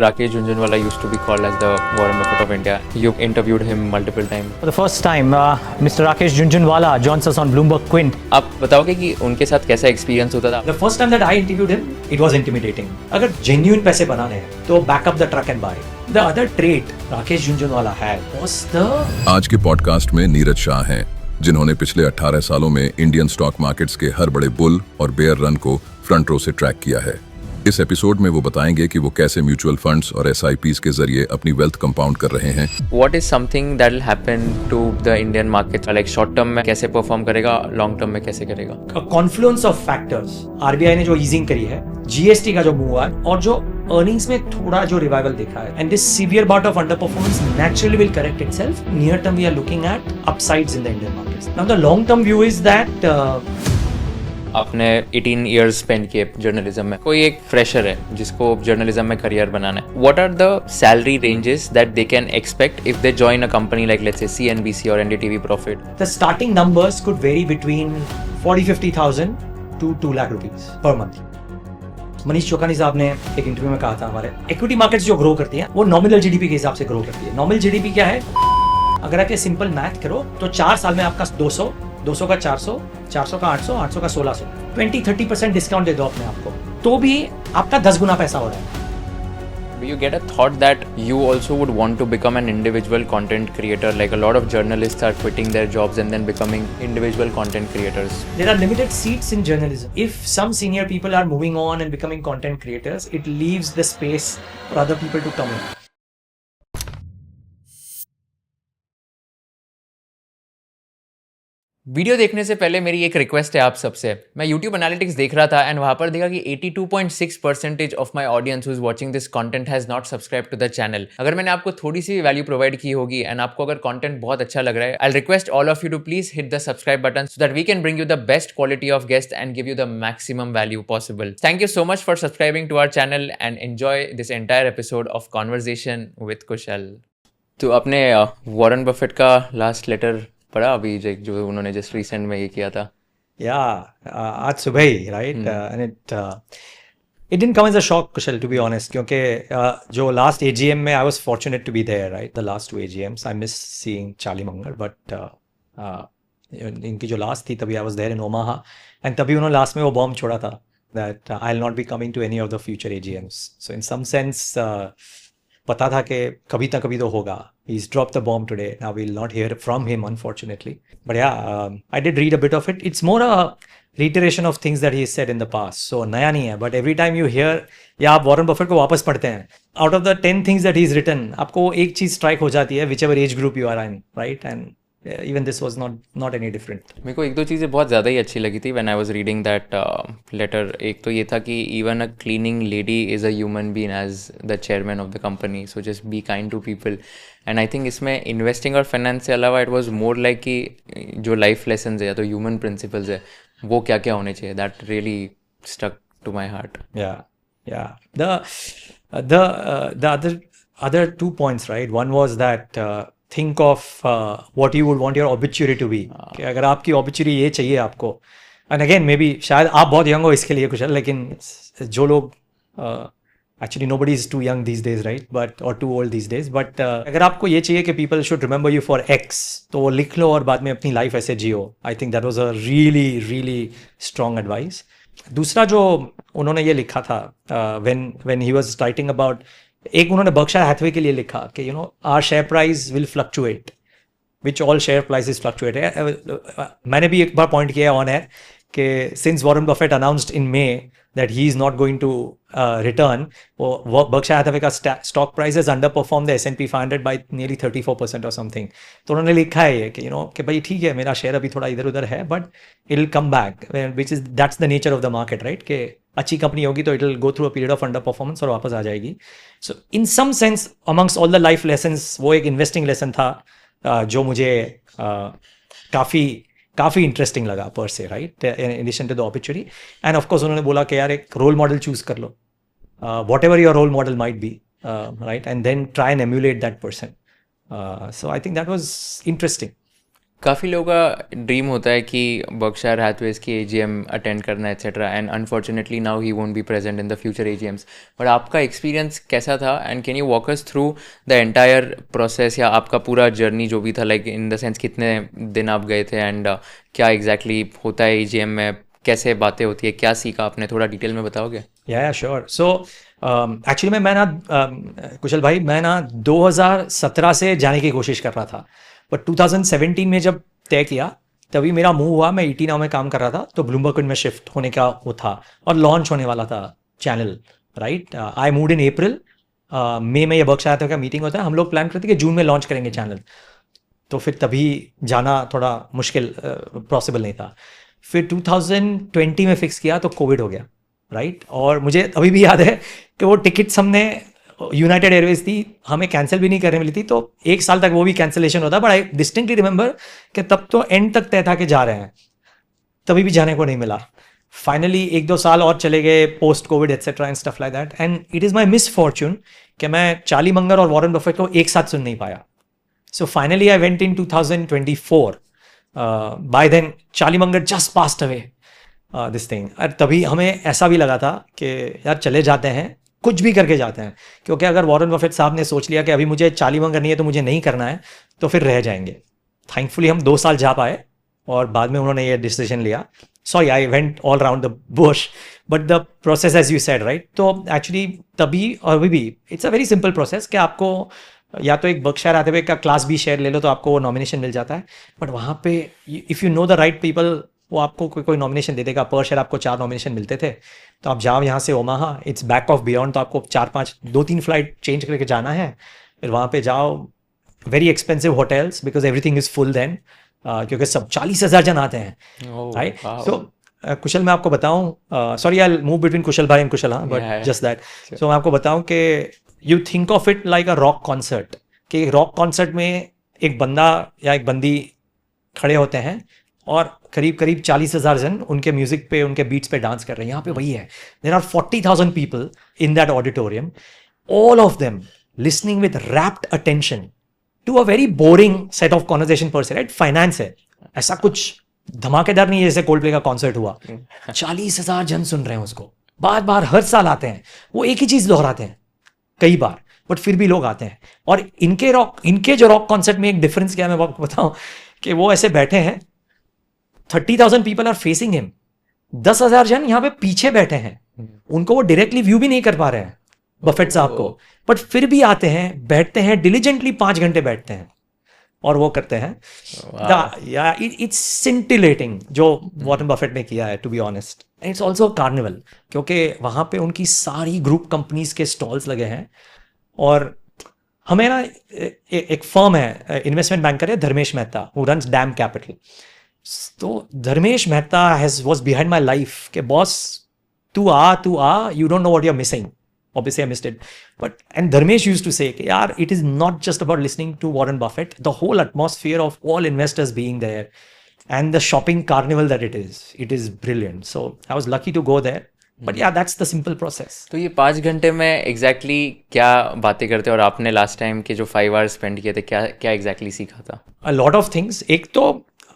Rakesh Jhunjhunwala used to be called as the Warren Buffett of India. You've interviewed him multiple times. For the first time, Mr. Rakesh Jhunjhunwala joins us on Bloomberg Quint. आप बताओगे कि उनके साथ कैसा experience होता था? The first time that I interviewed him, it was intimidating. अगर genuine पैसे बनाने हैं, तो back up the truck and buy. The other trait Rakesh Jhunjhunwala had was the. आज के पॉडकास्ट में नीरज शाह हैं, जिन्होंने पिछले 18 सालों में इंडियन स्टॉक मार्केट्स के हर बड़े बुल और बेयर रन को फ्रंट रो से ट्रैक किया है। इस एपिसोड में वो बताएंगे कि वो कैसे म्यूचुअल फंड्स और एसआईपीज के जरिए अपनी वेल्थ कंपाउंड कर रहे हैं। What is something that will happen to the Indian market? Like short term में कैसे परफॉर्म करेगा, लॉन्ग टर्म में कैसे करेगा? A confluence of factors. RBI ने जो easing करी है, GST का जो मूव है और जो earnings में थोड़ा जो रिवाइवल देखा है, and this severe bout of underperformance naturally will correct itself. Near term we are looking at upsides in the Indian markets. Now the long term view is that आपने 18 years spend किए journalism में। कोई एक fresher है जिसको journalism में career बनाना है। What are the salary ranges that they can expect if they join a company like let's say CNBC or NDTV Profit? the starting numbers could vary between 40-50,000 to 2 lakh rupees per month. Manish चौकानी साहब ने एक interview में कहा था हमारे equity markets जो grow करती हैं वो नॉमिनल जीडीपी के हिसाब से ग्रो करती है। नॉमिनल जीडीपी क्या है? अगर आप ये सिंपल मैथ करो तो 4 साल में आपका 200, 200 का 400, 400 का 800, 800 का 1600, 20-30% डिस्काउंट दे दो अपने आप को, तो भी आपका 10 गुना पैसा हो रहा है। Do you get a thought that you also would want to become an individual content creator? Like a lot of journalists are quitting their jobs and then becoming individual content creators. There are limited seats in journalism. If some senior people are moving on and becoming content creators, it leaves the space for other people to come in. Video देखने से पहले मेरी एक request है आप सबसे। मैं YouTube analytics देख रहा था एंड वहां पर देखा कि 82.6% of my audience who is watching this content has not subscribe to the channel. अगर मैंने आपको थोड़ी सी वैल्यू प्रोवाइड की होगी एंड आपको अगर कंटेंट बहुत अच्छा लग रहा है, I request all of you to please hit the subscribe button so that we can bring you the best quality of guest and give you the maximum value possible. Thank you so much for subscribing to our channel and enjoy this entire episode of conversation with Kushal. तो अपने Warren Buffett का last letter पढ़ा अभी जो उन्होंने just recent में ये किया था? आज सुबह ही right and it didn't come as a shock, Kushal, to be honest, क्योंकि जो लास्ट AGM में I was fortunate to be there, right? The last 2 AGMs, I miss seeing Charlie Munger, but इनकी जो लास्ट थी तभी I was there in Omaha, and तभी उन्होंने last में वो बॉम्ब छोड़ा था that I'll not be coming to any of the future AGMs. So in some sense पता था कि कभी ना कभी तो होगा. He's dropped the bomb today. Now we'll not hear from him, unfortunately. But yeah, I did read a bit of it. It's more a reiteration of things that he said in the past. So नया नहीं है. But every time you hear, या आप Warren Buffett को वापस पढ़ते हैं, out of the 10 things that he's written, आपको एक चीज स्ट्राइक हो जाती है, whichever age group you are in, right? And even this was not any different. मेरे को एक दो चीज़ें बहुत ज़्यादा ही अच्छी लगी थी when I was reading that letter. एक तो ये था कि even a cleaning lady is a human being as the chairman of the company, so just be kind to people. And I think इसमें इन्वेस्टिंग और फाइनेंस से अलावा it was more like कि जो लाइफ लेसन्स है या तो human principles है वो क्या क्या होने चाहिए, that really stuck to my heart. Yeah. The other 2 points, right? One was that think of what you would want your obituary to be. कि अगर आपकी obituary ये चाहिए आपको, and again maybe शायद आप बहुत young हो इसके लिए कुशल, लेकिन जो लोग actually nobody is too young these days, right? But or too old these days. But अगर आपको ये चाहिए कि people should remember you for X, तो वो लिख लो और बाद में अपनी life ऐसे जियो. I think that was a really strong advice. दूसरा जो उन्होंने ये लिखा था when he was writing about, एक उन्होंने बर्कशायर हैथवे के लिए लिखा कि you know our share price will fluctuate, which all share prices fluctuate है। मैंने भी एक बार पॉइंट किया ऑन है कि since Warren Buffett announced in May that he is not going to return, वो बर्कशायर हैथवे का stock price has underperform the S&P 500 by nearly 34% और समथिंग। तो उन्होंने लिखा है ये कि यू नो कि भाई ठीक है मेरा शेयर अभी थोड़ा इधर उधर है but it will come back, which is that's the nature of the market, right? कि अच्छी कंपनी होगी तो it will go through a period of underperformance और वापस आ जाएगी. So in some sense amongst all the life lessons वो एक इन्वेस्टिंग लेसन था जो मुझे काफ़ी इंटरेस्टिंग लगा पर से, right, in addition to the opportunity. And of course उन्होंने बोला कि यार एक रोल मॉडल चूज कर लो, whatever your role model might be, right, and then try and emulate that person. So I think that was interesting. काफ़ी लोगों का ड्रीम होता है कि बर्कशायर हैथवेज की एजीएम अटेंड करना etcetera, and unfortunately now he won't be present in the future AGMs. But आपका experience कैसा था, and can you walk us through the entire process, या आपका पूरा जर्नी जो भी था, लाइक इन द सेंस कितने दिन आप गए थे, एंड क्या एग्जैक्टली होता है एजीएम में, कैसे बातें होती है, क्या सीखा आपने, थोड़ा डिटेल में बताओगे? या श्योर। सो एक्चुअली मैं ना कुशल भाई, मैं ना 2017 से जाने की कोशिश कर रहा था, बट 2017 में जब तय किया तभी मेरा मूव हुआ। मैं ईटी नाउ में काम कर रहा था, तो ब्लूमबर्ग में शिफ्ट होने का वो था और लॉन्च होने वाला था channel, right. I moved in April, मई में ये बर्कशायर हैथवे का मीटिंग होता है, हम लोग प्लान करते कि जून में लॉन्च करेंगे चैनल, तो फिर तभी जाना थोड़ा मुश्किल पॉसिबल नहीं था। फिर 2020 में फिक्स किया तो कोविड हो गया, राइट। और मुझे अभी भी याद है कि वो टिकट्स हमने यूनाइटेड एयरवेज थी, हमें कैंसिल भी नहीं करने मिली थी, तो 1 साल तक वो भी कैंसिलेशन होता। बट आई डिस्टिंक्टली रिमेंबर कि तब तो एंड तक तय था कि जा रहे हैं, तभी भी जाने को नहीं मिला। फाइनली 1-2 साल और चले गए post Covid etcetera and stuff like that, and it is my misfortune कि मैं चार्ली मंगर और वॉरेन बफेट को एक साथ सुन नहीं पाया। So finally I went in 2024। By then Charlie Munger just passed away this thing. और तभी हमें ऐसा भी लगा था कि यार चले जाते हैं, कुछ भी करके जाते हैं, क्योंकि अगर वॉरेन बफेट साहब ने सोच लिया कि अभी मुझे चार्ली मंगर नहीं है तो मुझे नहीं करना है, तो फिर रह जाएंगे। थैंकफुली हम 2 साल जा पाए और बाद में उन्होंने ये डिसीजन लिया। Sorry I went all round the bush, but the process as you said, right. तो एक्चुअली तभी और अभी भी it's a very simple process कि आपको या तो एक बर्कशायर हैथवे का क्लास बी शेयर ले लो तो आपको वो नॉमिनेशन मिल जाता है। बट वहाँ पे if you know the right people, वो आपको कोई नॉमिनेशन दे देगा। पर शेयर आपको 4 नॉमिनेशन मिलते थे, तो आप जाओ यहाँ से Omaha, it's back of beyond, तो आपको 2-3 फ्लाइट चेंज करके जाना है। फिर वहाँ पे जाओ, very expensive hotels because everything is full then, क्योंकि सब 40,000 जन आते हैं, राइट। सो कुशल मैं आपको बताऊँ, सॉरी आई मूव बिटवीन कुशल भाई एंड कुशल, हाँ, बट जस्ट दैट। सो मैं आपको बताऊँ कि you think of it like a rock concert, कि रॉक कॉन्सर्ट में एक बंदा या एक बंदी खड़े होते हैं और करीब 40,000 जन उनके म्यूजिक पे, उनके बीट्स पे डांस कर रहे हैं। यहाँ पे वही है, there are 40,000 people in that auditorium, all of them listening with rapt attention to a very boring set of conversation per से, राइट। फाइनेंस है, ऐसा कुछ धमाकेदार नहीं है जैसे कोल्ड प्ले का कॉन्सर्ट हुआ। 40,000 जन सुन रहे हैं उसको, बार बार हर साल आते हैं, वो एक ही चीज दोहराते हैं कई बार, बट फिर भी लोग आते हैं। और इनके जो रॉक कॉन्सर्ट में एक डिफरेंस क्या है मैं आपको बताऊं, कि वो ऐसे बैठे हैं, 30,000 पीपल आर फेसिंग हिम, 10,000 जन यहाँ पे पीछे बैठे हैं, उनको वो डायरेक्टली व्यू भी नहीं कर पा रहे हैं बफेट साहब को, बट फिर भी आते हैं, बैठते हैं, डिलीजेंटली 5 घंटे बैठते हैं और वो करते हैं। इट्स सिंटिलेटिंग जो वॉरेन बफेट ने किया है, to be honest. And it's also carnival, क्योंकि वहाँ पे उनकी सारी ग्रुप कंपनीज के स्टॉल्स लगे हैं। और हमें ना एक फर्म है, इन्वेस्टमेंट बैंकर है Dharmesh Mehta, who runs Dam Capital. तो Dharmesh Mehta was behind my life के बॉस तू आ, you don't know what you're missing. Obviously I missed it, but and Dharmesh used to say कि यार it is not just about listening to Warren Buffett, the whole atmosphere of all investors being there and the shopping carnival that it is brilliant. So I was lucky to go there, but yeah, that's the simple process. तो ये 5 घंटे में exactly क्या बातें करते हैं, और आपने लास्ट टाइम के जो 5 hours spend किए थे, क्या exactly सीखा था? A lot of things. एक तो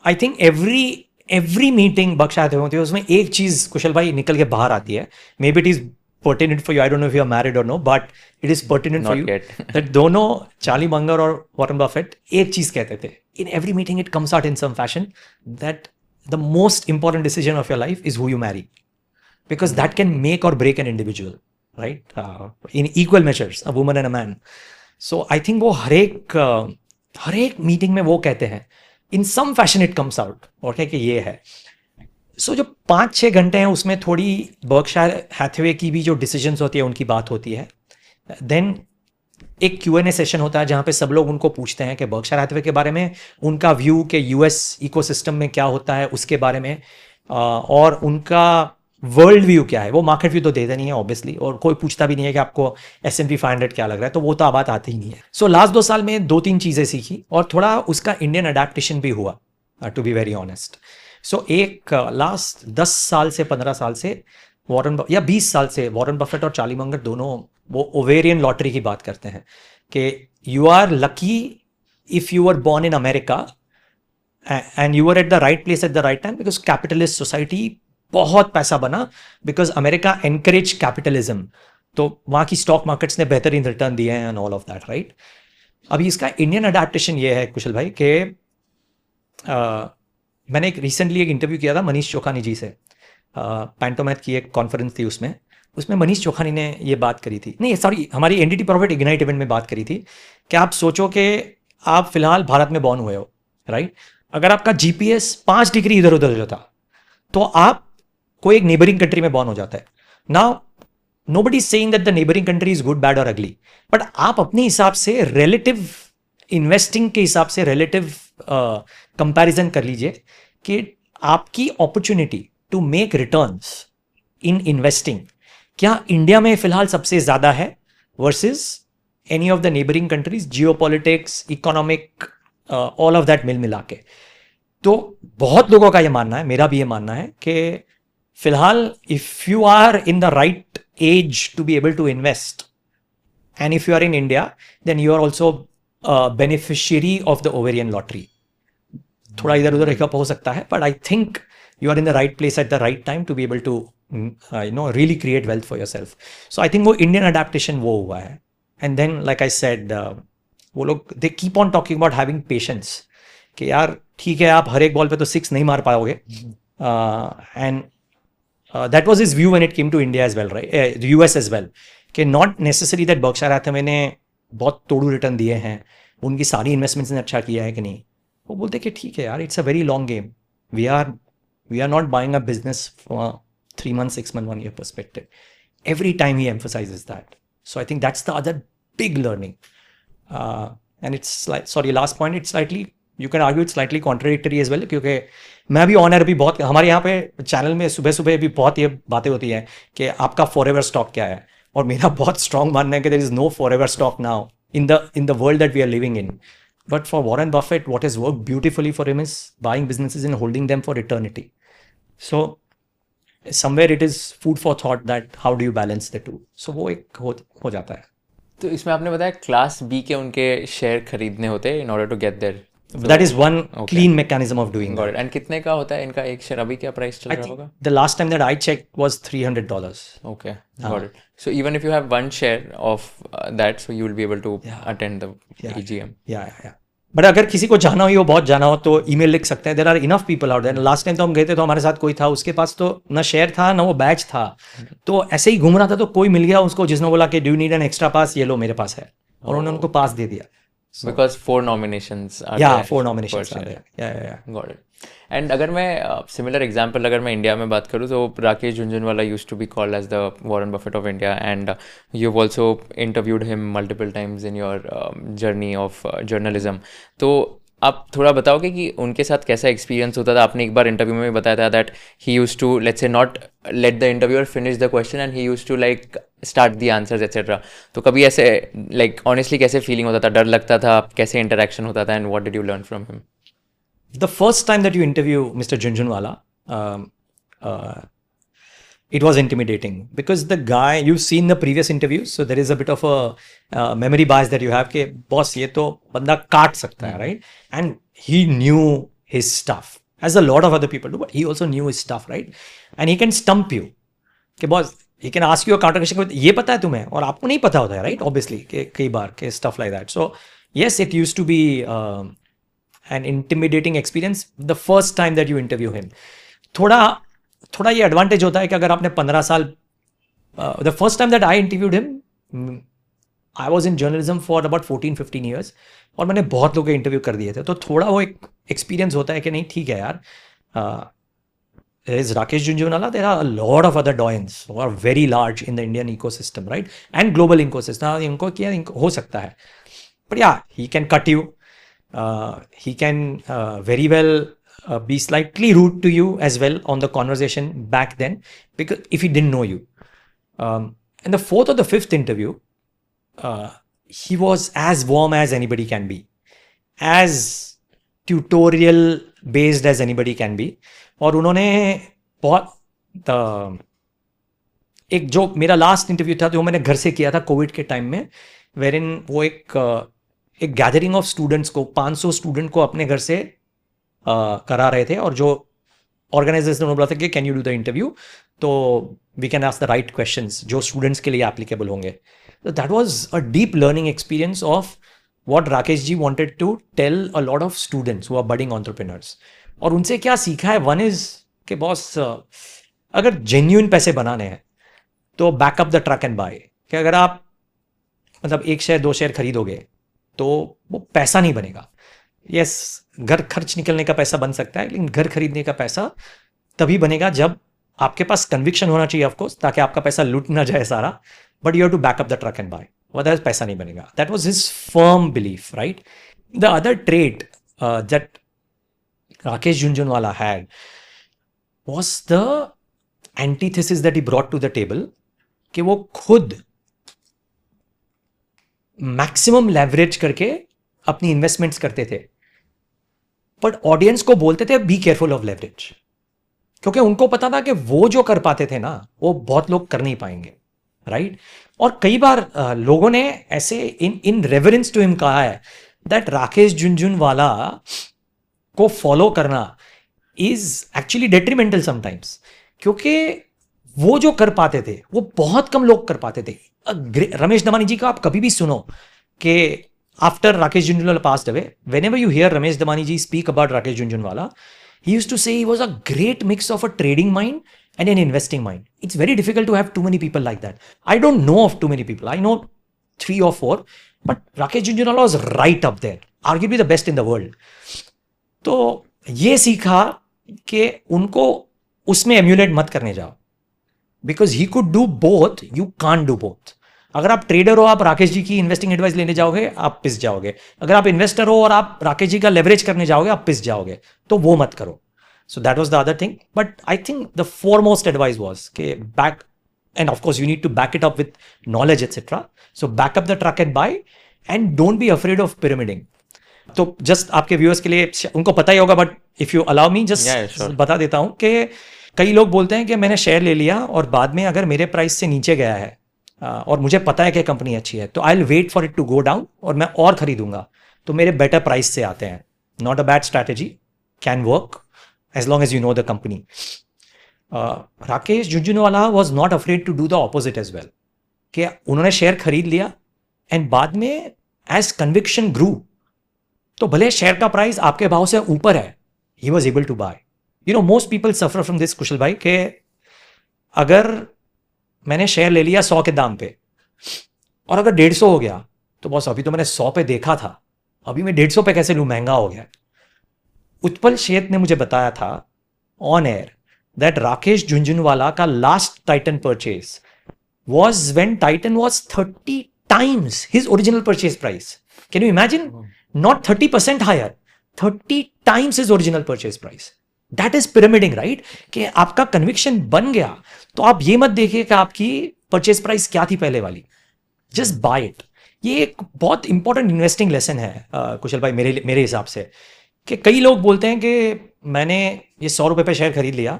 I think every meeting Berkshire Hathaway होती है, उसमें एक चीज कुशल भाई निकल के बाहर आती है। Maybe it is pertinent for you, I don't know if you are married और no, but it is pertinent for you that दोनों चार्ली मंगर और वॉरेन बफेट एक चीज कहते थे in every meeting, it comes out in some fashion, that the most important decision of your life is who you marry, because that can make और break an individual, right, in equal measures, a woman and a man. So I think वो हर एक meeting में वो कहते हैं, इन some fashion it comes out, और कि ये है। सो जो 5-6 घंटे हैं उसमें थोड़ी बर्कशायर हैथवे की भी जो डिसीजंस होती है उनकी बात होती है। देन एक Q&A सेशन होता है जहाँ पे सब लोग उनको पूछते हैं कि बर्कशायर हैथवे के बारे में, उनका व्यू के US इकोसिस्टम में क्या होता है उसके बारे में, और उनका वर्ल्ड व्यू क्या है। वो मार्केट व्यू तो देते नहीं है ऑब्वियसली, और कोई पूछता भी नहीं है कि आपको S&P 500 क्या लग रहा है, तो वो तो बात आती ही नहीं है। सो लास्ट 2 साल में 2-3 चीज़ें सीखी और थोड़ा उसका इंडियन अडेप्टेशन भी हुआ, टू बी वेरी ऑनेस्ट। सो एक लास्ट 10 साल से 15 साल से या 20 साल से वॉरेन बफेट और चार्ली मंगर दोनों वो ओवेरियन लॉटरी की बात करते हैं कि you are lucky if you are born in America and you are at the right place at the right time because capitalist society बहुत पैसा बना बिकॉज अमेरिका एनकरेज कैपिटलिज्म, तो वहाँ की स्टॉक मार्केट्स ने बेहतरीन रिटर्न दिए हैं and all of that, right. अभी इसका इंडियन अडेप्टेशन ये है कुशल भाई कि मैंने रिसेंटली एक इंटरव्यू किया था मनीष चौखानी जी से, पैंटोमैथ की एक कॉन्फ्रेंस थी, उसमें मनीष चौखानी ने ये बात करी थी, नहीं सॉरी हमारी एनडीटी प्रॉफिट इग्नाइट इवेंट में बात करी थी कि आप सोचो कि आप फिलहाल भारत में बॉर्न हुए हो, राइट। अगर आपका जीपीएस 5 डिग्री इधर उधर हो जाता तो आप कोई एक नेबरिंग कंट्री में बॉर्न हो जाता है। Now nobody is saying that the neighbouring country is good bad और अगली, बट आप अपने हिसाब से रिलेटिव इन्वेस्टिंग के हिसाब से रिलेटिव कंपैरिजन कर लीजिए कि आपकी opportunity to make returns in investing क्या इंडिया में फिलहाल सबसे ज्यादा है versus any of the neighbouring countries, geopolitics, economic, all of that मिल मिला के। तो बहुत लोगों का ये मानना है, मेरा भी ये मानना है कि फिलहाल if you are in the right age to be able to invest and if you are in India then you are also beneficiary of the ovarian lottery. थोड़ा इधर उधर हिकअप हो सकता है, but I think you are in the right place at the right time to be able to really create wealth for yourself. So I think वो Indian adaptation वो हुआ है। And then like I said वो लोग they keep on talking about having patience कि यार ठीक है आप हर एक बॉल पे तो 6 नहीं मार पाओगे, and that was his view when it came to India as well, right, the US as well, कि not necessary that Berkshire Hathaway ने बहुत तोड़ू रिटर्न दिए हैं, उनकी सारी इन्वेस्टमेंट्स ने अच्छा किया है कि नहीं। वो बोलते कि ठीक है यार it's a very long game, we are not buying a business from a 3 month, 6 month, 1 year perspective. Every time he emphasizes that. So I think that's the other big learning. And it's like, sorry, last point, it's slightly, you can argue it's slightly contradictory as well, क्योंकि मैं भी honour भी बहुत, हमारे यहाँ पे channel में सुबह सुबह भी बहुत ये बातें होती हैं कि आपका फॉरएवर स्टॉक क्या है, और मेरा बहुत स्ट्रॉन्ग मानना है कि there is no forever stock now in the world that we are living in. But for Warren Buffett, what has worked beautifully for him is buying businesses and holding them for eternity. So somewhere it is food for thought that how do you balance the two. So वो एक हो जाता है। तो इसमें आपने बताया class B के उनके शेयर खरीदने होते हैं in order to get there. That is one clean mechanism of doing that. एंड कितने का होता है इनका एक शेयर, अभी क्या प्राइस चल रहा होगा? The last time that I checked was $300. Okay, got it. So even if you have one share of that, so you will be able to attend the EGM. Yeah. But अगर किसी को जाना हो, बहुत जाना हो, तो ईमेल लिख सकते हैं। There are enough people out there. Last time तो हम गए थे तो हमारे साथ कोई था, उसके पास तो ना शेयर था ना वो बैच था, तो ऐसे ही घूम रहा था, तो कोई मिल गया उसको जिसने बोला कि do you need an extra pass, ये लो मेरे पास है, और उन्होंने उनको पास दे दिया। Because 4 nominations are Yeah, there 4 nominations per are share. there. Yeah. Got it. And अगर मैं similar example अगर मैं इंडिया में बात करूँ तो Rakesh Jhunjhunwala used to be called as the Warren Buffett of India, and you've also interviewed him multiple times in your journey of journalism. तो आप थोड़ा बताओगे कि उनके साथ कैसा एक्सपीरियंस होता था? आपने एक बार इंटरव्यू में भी बताया था that he used to let's say not let the interviewer finish the question and he used to like start the answers etcetera. तो कभी ऐसे लाइक ऑनेस्टली कैसे फीलिंग होता था, डर लगता था, कैसे इंटरेक्शन होता था, and what did you learn from him? The first time that you interview Mr. Junjunwala, it was intimidating because the guy, you've seen the previous interviews, so there is a bit of a memory bias that you have कि boss ये तो बंदा काट सकता है, right? And he knew his stuff, as a lot of other people do, but he also knew his stuff, right? And he can stump you कि boss, he can ask you a counter question, ये पता है तुम्हें और आपको नहीं पता होता है, right? Obviously कि कई बार कि stuff like that. So yes, it used to be an intimidating experience the first time that you interview him. थोड़ा ये एडवांटेज होता है कि अगर आपने 15 साल, the first time that I interviewed him I was in journalism for about 14-15 years, और मैंने बहुत लोगों के इंटरव्यू कर दिए थे, तो थोड़ा वो एक एक्सपीरियंस होता है कि नहीं ठीक है यार, there is Rakesh Junjunwala, there are a lot of other doyens who are very large in the Indian ecosystem, right? And global ecosystem. इनको क्या हो सकता है, but yeah, he can cut you, he can very well be slightly rude to you as well on the conversation back then, because if he didn't know you. And the 4th or the 5th interview, he was as warm as anybody can be, as tutorial based as anybody can be. और उन्होंने बहुत एक जो मेरा last interview था जो मैंने घर से किया था कोविड के टाइम में, वेरिन वो एक गैदरिंग ऑफ स्टूडेंट्स को, 500 स्टूडेंट को अपने घर से करा रहे थे, और जो ऑर्गेनाइजर्स ने बोला था कि can you do the interview, तो we can ask the right questions जो स्टूडेंट्स के लिए एप्लीकेबल होंगे. So that was a deep learning experience of what Rakesh ji wanted to tell a lot of students who are budding entrepreneurs. और उनसे क्या सीखा है, वन इज कि बॉस अगर जेन्यून पैसे बनाने हैं तो back up the truck and buy. कि अगर आप मतलब 1 शेयर 2 शेयर खरीदोगे तो वो पैसा नहीं बनेगा. यस, घर खर्च निकलने का पैसा बन सकता है, लेकिन घर खरीदने का पैसा तभी बनेगा जब आपके पास कन्विक्शन होना चाहिए, ऑफकोर्स, ताकि आपका पैसा लूट ना जाए सारा. But you have to back up the truck and buy, otherwise पैसा नहीं बनेगा. That was his firm belief, right. The other trade that Rakesh Jhunjhunwala had was the antithesis that he brought to the table, कि वो खुद maximum leverage करके अपनी investments करते थे, बट ऑडियंस को बोलते थे बी केयरफुल ऑफ लेवरेज, क्योंकि उनको पता था कि वो जो कर पाते थे ना वो बहुत लोग कर नहीं पाएंगे, राइट. और कई बार लोगों ने ऐसे इन रेवरेंस टू हिम कहा है दैट राकेश झुनझुनवाला को फॉलो करना इज एक्चुअली डेट्रीमेंटल समटाइम्स, क्योंकि वो जो कर पाते थे वो बहुत कम लोग कर पाते थे. रमेश दमानी जी का आप कभी भी सुनो कि after Rakesh Jhunjhunwala passed away, whenever you hear Ramesh Damani ji speak about Rakesh Jhunjhunwala, he used to say he was a great mix of a trading mind and an investing mind. It's very difficult to have too many people like that. I don't know of too many people. I know 3 or 4, but Rakesh Jhunjhunwala was right up there, arguably the best in the world. तो ये सीखा कि उनको उसमें emulate मत करने जाओ, because he could do both, you can't do both. अगर आप ट्रेडर हो, आप राकेश जी की इन्वेस्टिंग एडवाइस लेने जाओगे, आप पिस जाओगे. अगर आप इन्वेस्टर हो और आप राकेश जी का लेवरेज करने जाओगे, आप पिस जाओगे. तो वो मत करो. So that was the other thing. But I think the foremost advice was कि back, and of course you need to back it up with knowledge etcetera. So back up the truck and buy, and don't be afraid of pyramiding. तो just आपके viewers के लिए, उनको पता ही होगा, but if you allow me just बता देता हूं कि कई लोग बोलते हैं कि मैंने शेयर ले लिया और बाद में अगर मेरे प्राइस से नीचे गया है और मुझे पता है कि कंपनी अच्छी है, तो I will wait for it to go down और मैं और खरीदूंगा, तो मेरे बेटर प्राइस से आते हैं. Not a bad strategy, can work as long as you know the company. Rakesh Jhunjhunwala was not afraid to do the opposite as well, कि उन्होंने शेयर खरीद लिया एंड बाद में एज कन्विक्शन ग्रू, तो भले शेयर का प्राइस आपके भाव से ऊपर है, he was able to buy. You know, most people suffer from this, Kushal भाई, कि अगर मैंने शेयर ले लिया 100 के दाम पे और अगर 150 हो गया, तो बॉस अभी तो मैंने 100 पे देखा था, अभी मैं 150 पे कैसे लूं, महंगा हो गया. उत्पल शेठ ने मुझे बताया था on air that Rakesh Jhunjhunwala का last Titan purchase was when Titan was 30 times his original purchase price. Can you imagine? Not 30% higher, 30 times his original purchase price. That is pyramiding, right? कि आपका कन्विक्शन बन गया तो आप ये मत देखिए कि आपकी परचेज प्राइस क्या थी पहले वाली, जस्ट बाय इट. ये एक बहुत इंपॉर्टेंट इन्वेस्टिंग लेसन है कुशल भाई, मेरे हिसाब से, कि कई लोग बोलते हैं कि मैंने ये 100 रुपए पे शेयर खरीद लिया,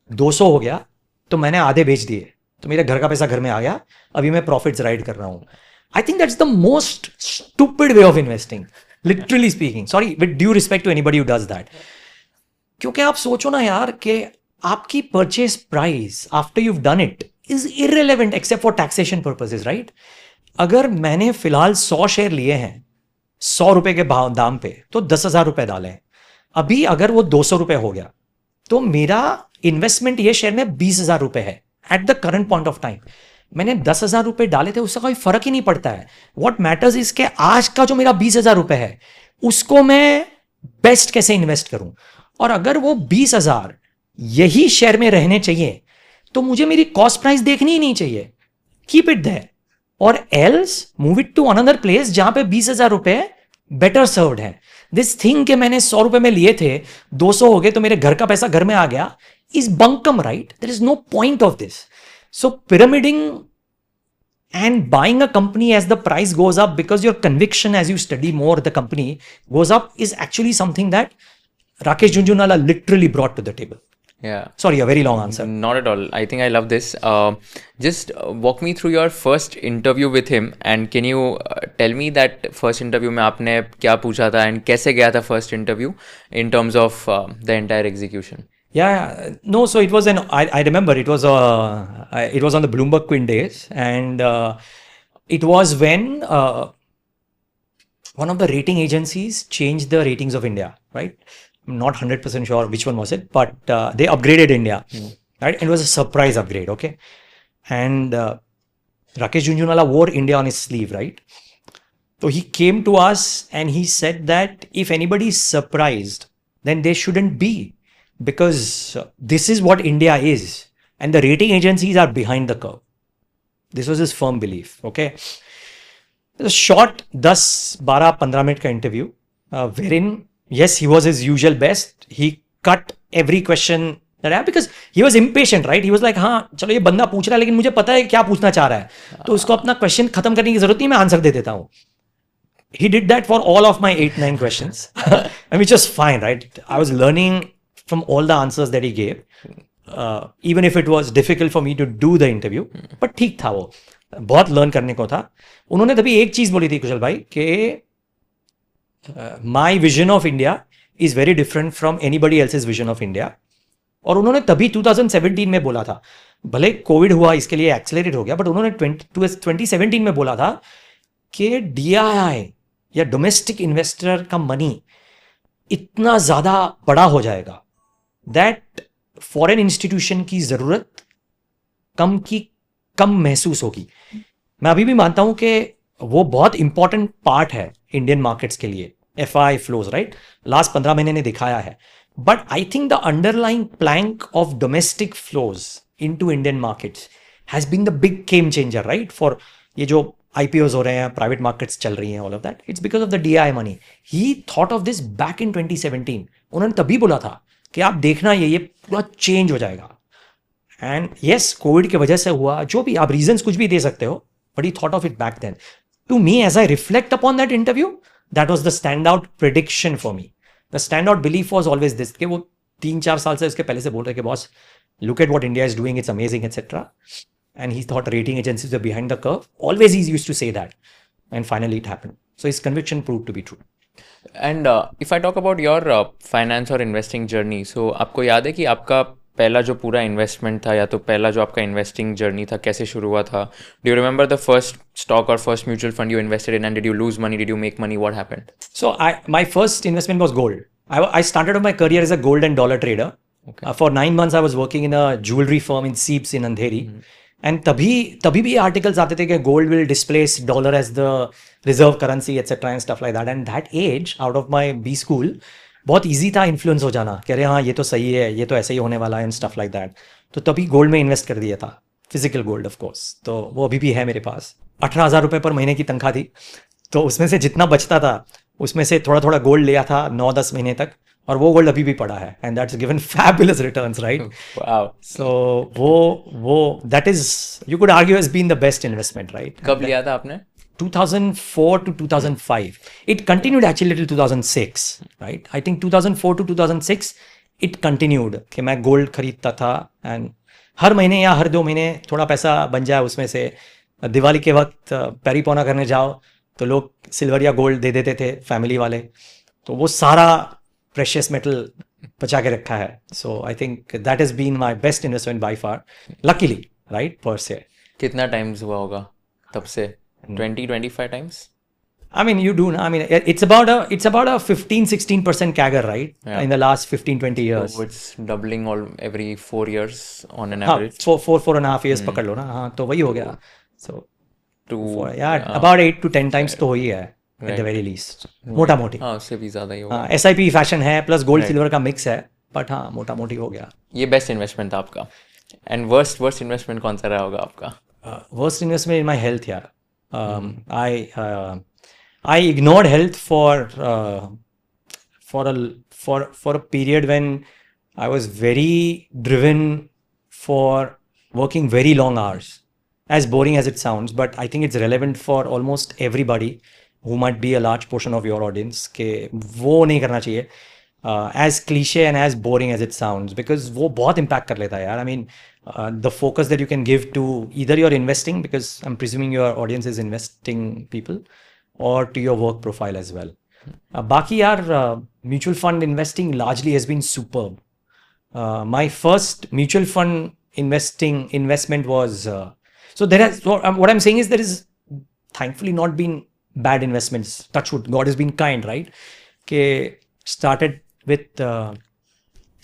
200 हो गया तो मैंने आधे बेच दिए, तो मेरे घर का पैसा घर में आ गया, अभी मैं प्रॉफिट्स राइड कर रहा हूं. I think that's the most stupid way of investing, literally speaking. Sorry, with due respect to anybody who does that. क्योंकि आप सोचो ना यार कि आपकी purchase price after you done it is irrelevant except for taxation purposes, right. अगर मैंने फिलहाल 100 शेयर लिए हैं 100 रुपए के दाम पे, तो 10,000 रुपए डाले. अभी अगर वो 200 रुपए हो गया तो मेरा इन्वेस्टमेंट ये शेयर में 20,000 रुपए है at the current point of time. मैंने 10,000 रुपए डाले थे, उससे कोई फर्क ही नहीं पड़ता है. व्हाट मैटर्स इज के आज का जो मेरा 20,000 रुपए है उसको मैं बेस्ट कैसे इन्वेस्ट करूं. और अगर वो 20,000 यही शेयर में रहने चाहिए तो मुझे मेरी कॉस्ट प्राइस देखनी ही नहीं चाहिए. कीप इट देयर और else move it to another place जहां पे 20,000 रुपए बेटर सर्व्ड है. दिस थिंग के मैंने 100 रुपए में लिए थे, 200 हो गए तो मेरे घर का पैसा घर में आ गया, is bunkum, right? There is no point of this. So pyramiding and buying a company as the price goes up because your conviction as you study more the company goes up is actually something that Rakesh Jhunjhunwala literally brought to the table. Yeah. Sorry, a very long answer. Not at all. I think I love this. Just walk me through your first interview with him, and can you tell me that first interview में आपने क्या पूछा था एंड कैसे गया था first interview in terms of the entire execution. Yeah, no. So it was I remember it was on the Bloomberg Quinn days, and it was when one of the rating agencies changed the ratings of India. Right, I'm not 100% sure which one was it, but they upgraded India. Right, and it was a surprise upgrade. Okay, and Rakesh Junjunwala wore India on his sleeve. Right, so he came to us and he said that if anybody is surprised, then they shouldn't be. Because this is what India is, and the rating agencies are behind the curve. This was his firm belief. Okay, it was a short 10-12-15 minute ka interview, wherein yes, he was his usual best. He cut every question that I had because he was impatient, right? He was like, हाँ चलो ये बंदा पूछ रहा है लेकिन मुझे पता है क्या पूछना चाह रहा है, तो उसको अपना क्वेश्चन खत्म करने की जरूरत नहीं, मैं आंसर दे देता हूँ. He did that for all of my 8-9 questions, and which was fine, right? I was learning from all the answers that he gave, even if it was difficult for me to do the interview, but ठीक था, वो बहुत learn करने को था. उन्होंने तभी एक चीज बोली थी कुशल भाई कि my vision of India is very different from anybody else's vision of India. और उन्होंने तभी 2017 में बोला था, भले कोविड हुआ इसके लिए एक्सेलरेट हो गया, बट उन्होंने 2017 में बोला था कि DII या डोमेस्टिक इन्वेस्टर का मनी इतना ज्यादा बड़ा हो जाएगा दैट फॉरेन इंस्टीट्यूशन की जरूरत कम महसूस होगी. मैं अभी भी मानता हूं कि वो बहुत इंपॉर्टेंट पार्ट है इंडियन मार्केट्स के लिए. FI फ्लोज, राइट, लास्ट 15 महीने ने दिखाया है. But I think the underlying plank of domestic flows into Indian markets has been the big game changer, right, for ये जो IPOs हो रहे हैं, प्राइवेट मार्केट्स चल रही हैं, all of that, it's because of the DII money. He thought of this back in 2017. उन्होंने तभी बोला था कि आप देखना ये पूरा चेंज हो जाएगा. एंड यस, कोविड की वजह से हुआ, जो भी आप रीजंस कुछ भी दे सकते हो, but he thought of it back then. To me, as I reflect upon that interview, that was the stand out prediction for me. The stand out belief was always this, कि वो 3-4 साल से उसके पहले से बोल रहे कि boss, look at what India is doing, it's amazing, etcetera. And he thought rating agencies were behind the curve. Always he used to say that. And finally it happened. So his conviction proved to be true. And if I talk about your finance or investing journey, so आपको याद है कि आपका पहला जो पूरा investment था या तो पहला जो आपका इन्वेस्टिंग जर्नी था कैसे शुरू हुआ था? Do you remember the first stock or first mutual fund you invested in, and did you lose money? Did you make money? What happened? So my first investment was gold. I started off my career as a gold and dollar trader. Okay. For 9 months I was working in a jewelry firm in Seeps in Andheri. And तभी भी articles आते थे कि gold will displace dollar as the reserve currency etcetera and stuff like that. And that age, out of my B school, बहुत easy था influence हो जाना कि अरे हाँ ये तो सही है, ये तो ऐसे ही होने वाला है एंड स्टफ लाइक दैट. तो तभी गोल्ड में इन्वेस्ट कर दिया था, फिजिकल गोल्ड ऑफ कोर्स. तो वो अभी भी है मेरे पास. 18,000 रुपये पर महीने की तनख्वाह थी, तो उसमें से जितना बचता था उसमें से थोड़ा थोड़ा गोल्ड लिया था 9-10 महीने तक, और वो गोल्ड अभी भी पड़ा है. And that's given fabulous returns, right. Wow. So वो that is, you could argue, has been the best investment, right. कब लिया था आपने? 2004 to 2005. It continued actually till 2006, right? I think 2004 to 2006 it continued कि मैं गोल्ड खरीदता था, and हर महीने या हर 2 महीने थोड़ा पैसा बन जाए उसमें से. दिवाली के वक्त पैरी पौना करने जाओ तो लोग सिल्वर या गोल्ड दे देते थे, फैमिली वाले. तो वो सारा प्रेशियस मेटल बचा के रखा है. So I think that has been my best investment by far, luckily, right, per se. कितना टाइम्स हुआ होगा तब से? 20-25 times? I mean, you do. I mean, it's about a 15-16% CAGR, right? Yeah. In the last 15-20 years. So it's doubling every 4 years on an हाँ, average. 4.5 years पकड़ लो ना. हाँ, तो वही हो गया. So Yeah. about 8 to 10 times तो हो ही है, at the very least. मोटा मोटी. हाँ, उससे भी ज़्यादा ही होगा. SIP फैशन है, प्लस गोल्ड सिल्वर का मिक्स है, बट हाँ मोटा मोटी हो गया. ये बेस्ट इन्वेस्टमेंट था आपका. एंड वर्स्ट इन्वेस्टमेंट कौन सा रहा होगा आपका? Worst investment in my health, यार. I ignored health for a period when I was very driven for working very long hours. As boring as it sounds, but I think it's relevant for almost everybody who might be a large portion of your audience. कि वो नहीं करना चाहिए. As cliche and as boring as it sounds, because वो बहुत impact कर लेता है यार. I mean, the focus that you can give to either you're investing, because I'm presuming your audience is investing people, or to your work profile as well. बाकी यार mutual fund investing largely has been superb. My first mutual fund investment was so there has what I'm saying is there is thankfully not been bad investments. Touch wood, God has been kind, right? के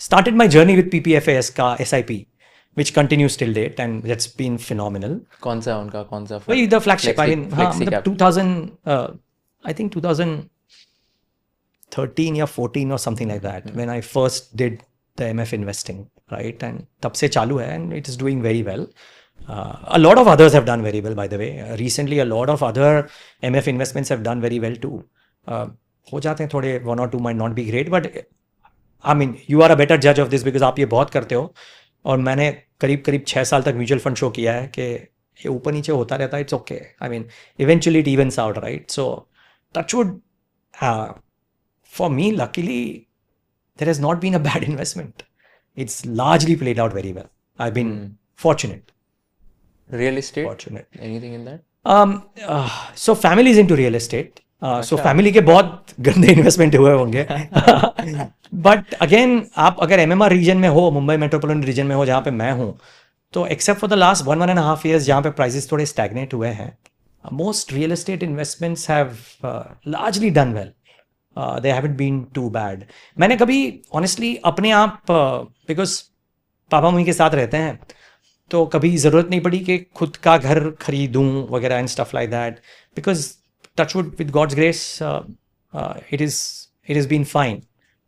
started my journey with PPFAS का SIP, which continues till date, and that's been phenomenal. कौन सा उनका कौन सा वही the flagship. I mean, हाँ, Flexi मतलब Cap. 2000 I think 2013 या 14 or something like that when I first did the MF investing, right? And तब से चालू है and it is doing very well. A lot of others have done very well, by the way. Recently, a lot of other MF investments have done very well too. हो जाते हैं थोड़े, one or two might not be great, but I mean, you are a better judge of this because आप ये बहुत करते हो और मैंने करीब 6 साल तक म्यूचुअल फंड शो किया है कि ये ऊपर नीचे होता रहता है. It's okay. I mean eventually it evens out, right? So touch wood for me luckily there has not been a bad investment. It's largely played out very well. I've been fortunate. Real estate? Fortunate. Anything in that? So family is into real estate. So family के बहुत गंदे investment हुए होंगे. But again, आप अगर MMR reason में हो, Mumbai metropolitan region में हो जहाँ पे मैं हूँ, तो except for the last 1.5 years जहाँ पे प्राइसेस थोड़े स्टैग्नेट हुए हैं, most real estate investments have largely done well. They haven't been too bad. मैंने कभी honestly अपने आप because पापा मम्मी के साथ रहते हैं तो कभी ज़रूरत नहीं पड़ी कि खुद का घर खरीदूँ वगैरह and stuff like that, because touch wood with God's grace it has been fine,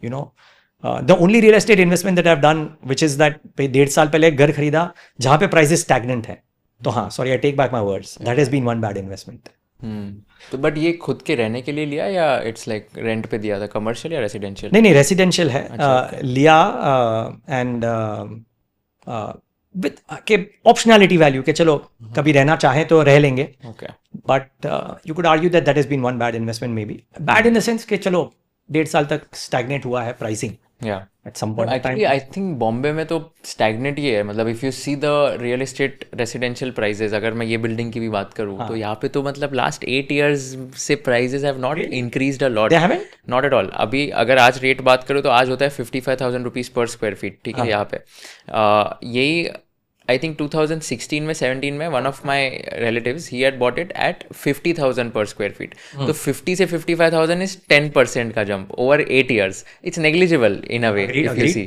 you know. The only real estate investment that I've done, which is that 1.5 साल पहले एक घर खरीदा जहाँ पे प्राइसेस स्टैग्नेंट है, तो हाँ, sorry, I take back my words, that has been one bad investment. तो बट ये खुद के रहने के लिए लिया या इट्स लाइक रेंट पे दिया था, कमर्शियल या रेसिडेंशियल? नहीं, रेसिडेंशियल है. लिया एंड विद के ऑप्शनैलिटी वैल्यू के चलो कभी रहना चाहें तो रह लेंगे. Okay. But you could argue that has been one bad investment, maybe bad in the sense कि चलो 1.5 साल तक स्टैग्नेट हुआ है प्राइसिंग. या at some point actually I think Bombay में तो स्टैग्नेट ही है. मतलब if you see the real estate residential prices, अगर मैं ये बिल्डिंग की भी बात करूँ तो यहाँ पे तो मतलब लास्ट 8 years से prices have not increased a lot. Not at all. अभी अगर आज रेट बात करूँ तो आज होता है 55,000 रुपीज पर स्क्वायर फीट. ठीक है. यहाँ पे यही आई थिंक 2016 में 17 में one of my relatives he had bought it at 50,000 पर स्क्वायर फीट. तो 50 से 55,000 इज 10% का jump over 8 years. It's negligible in a way if you see.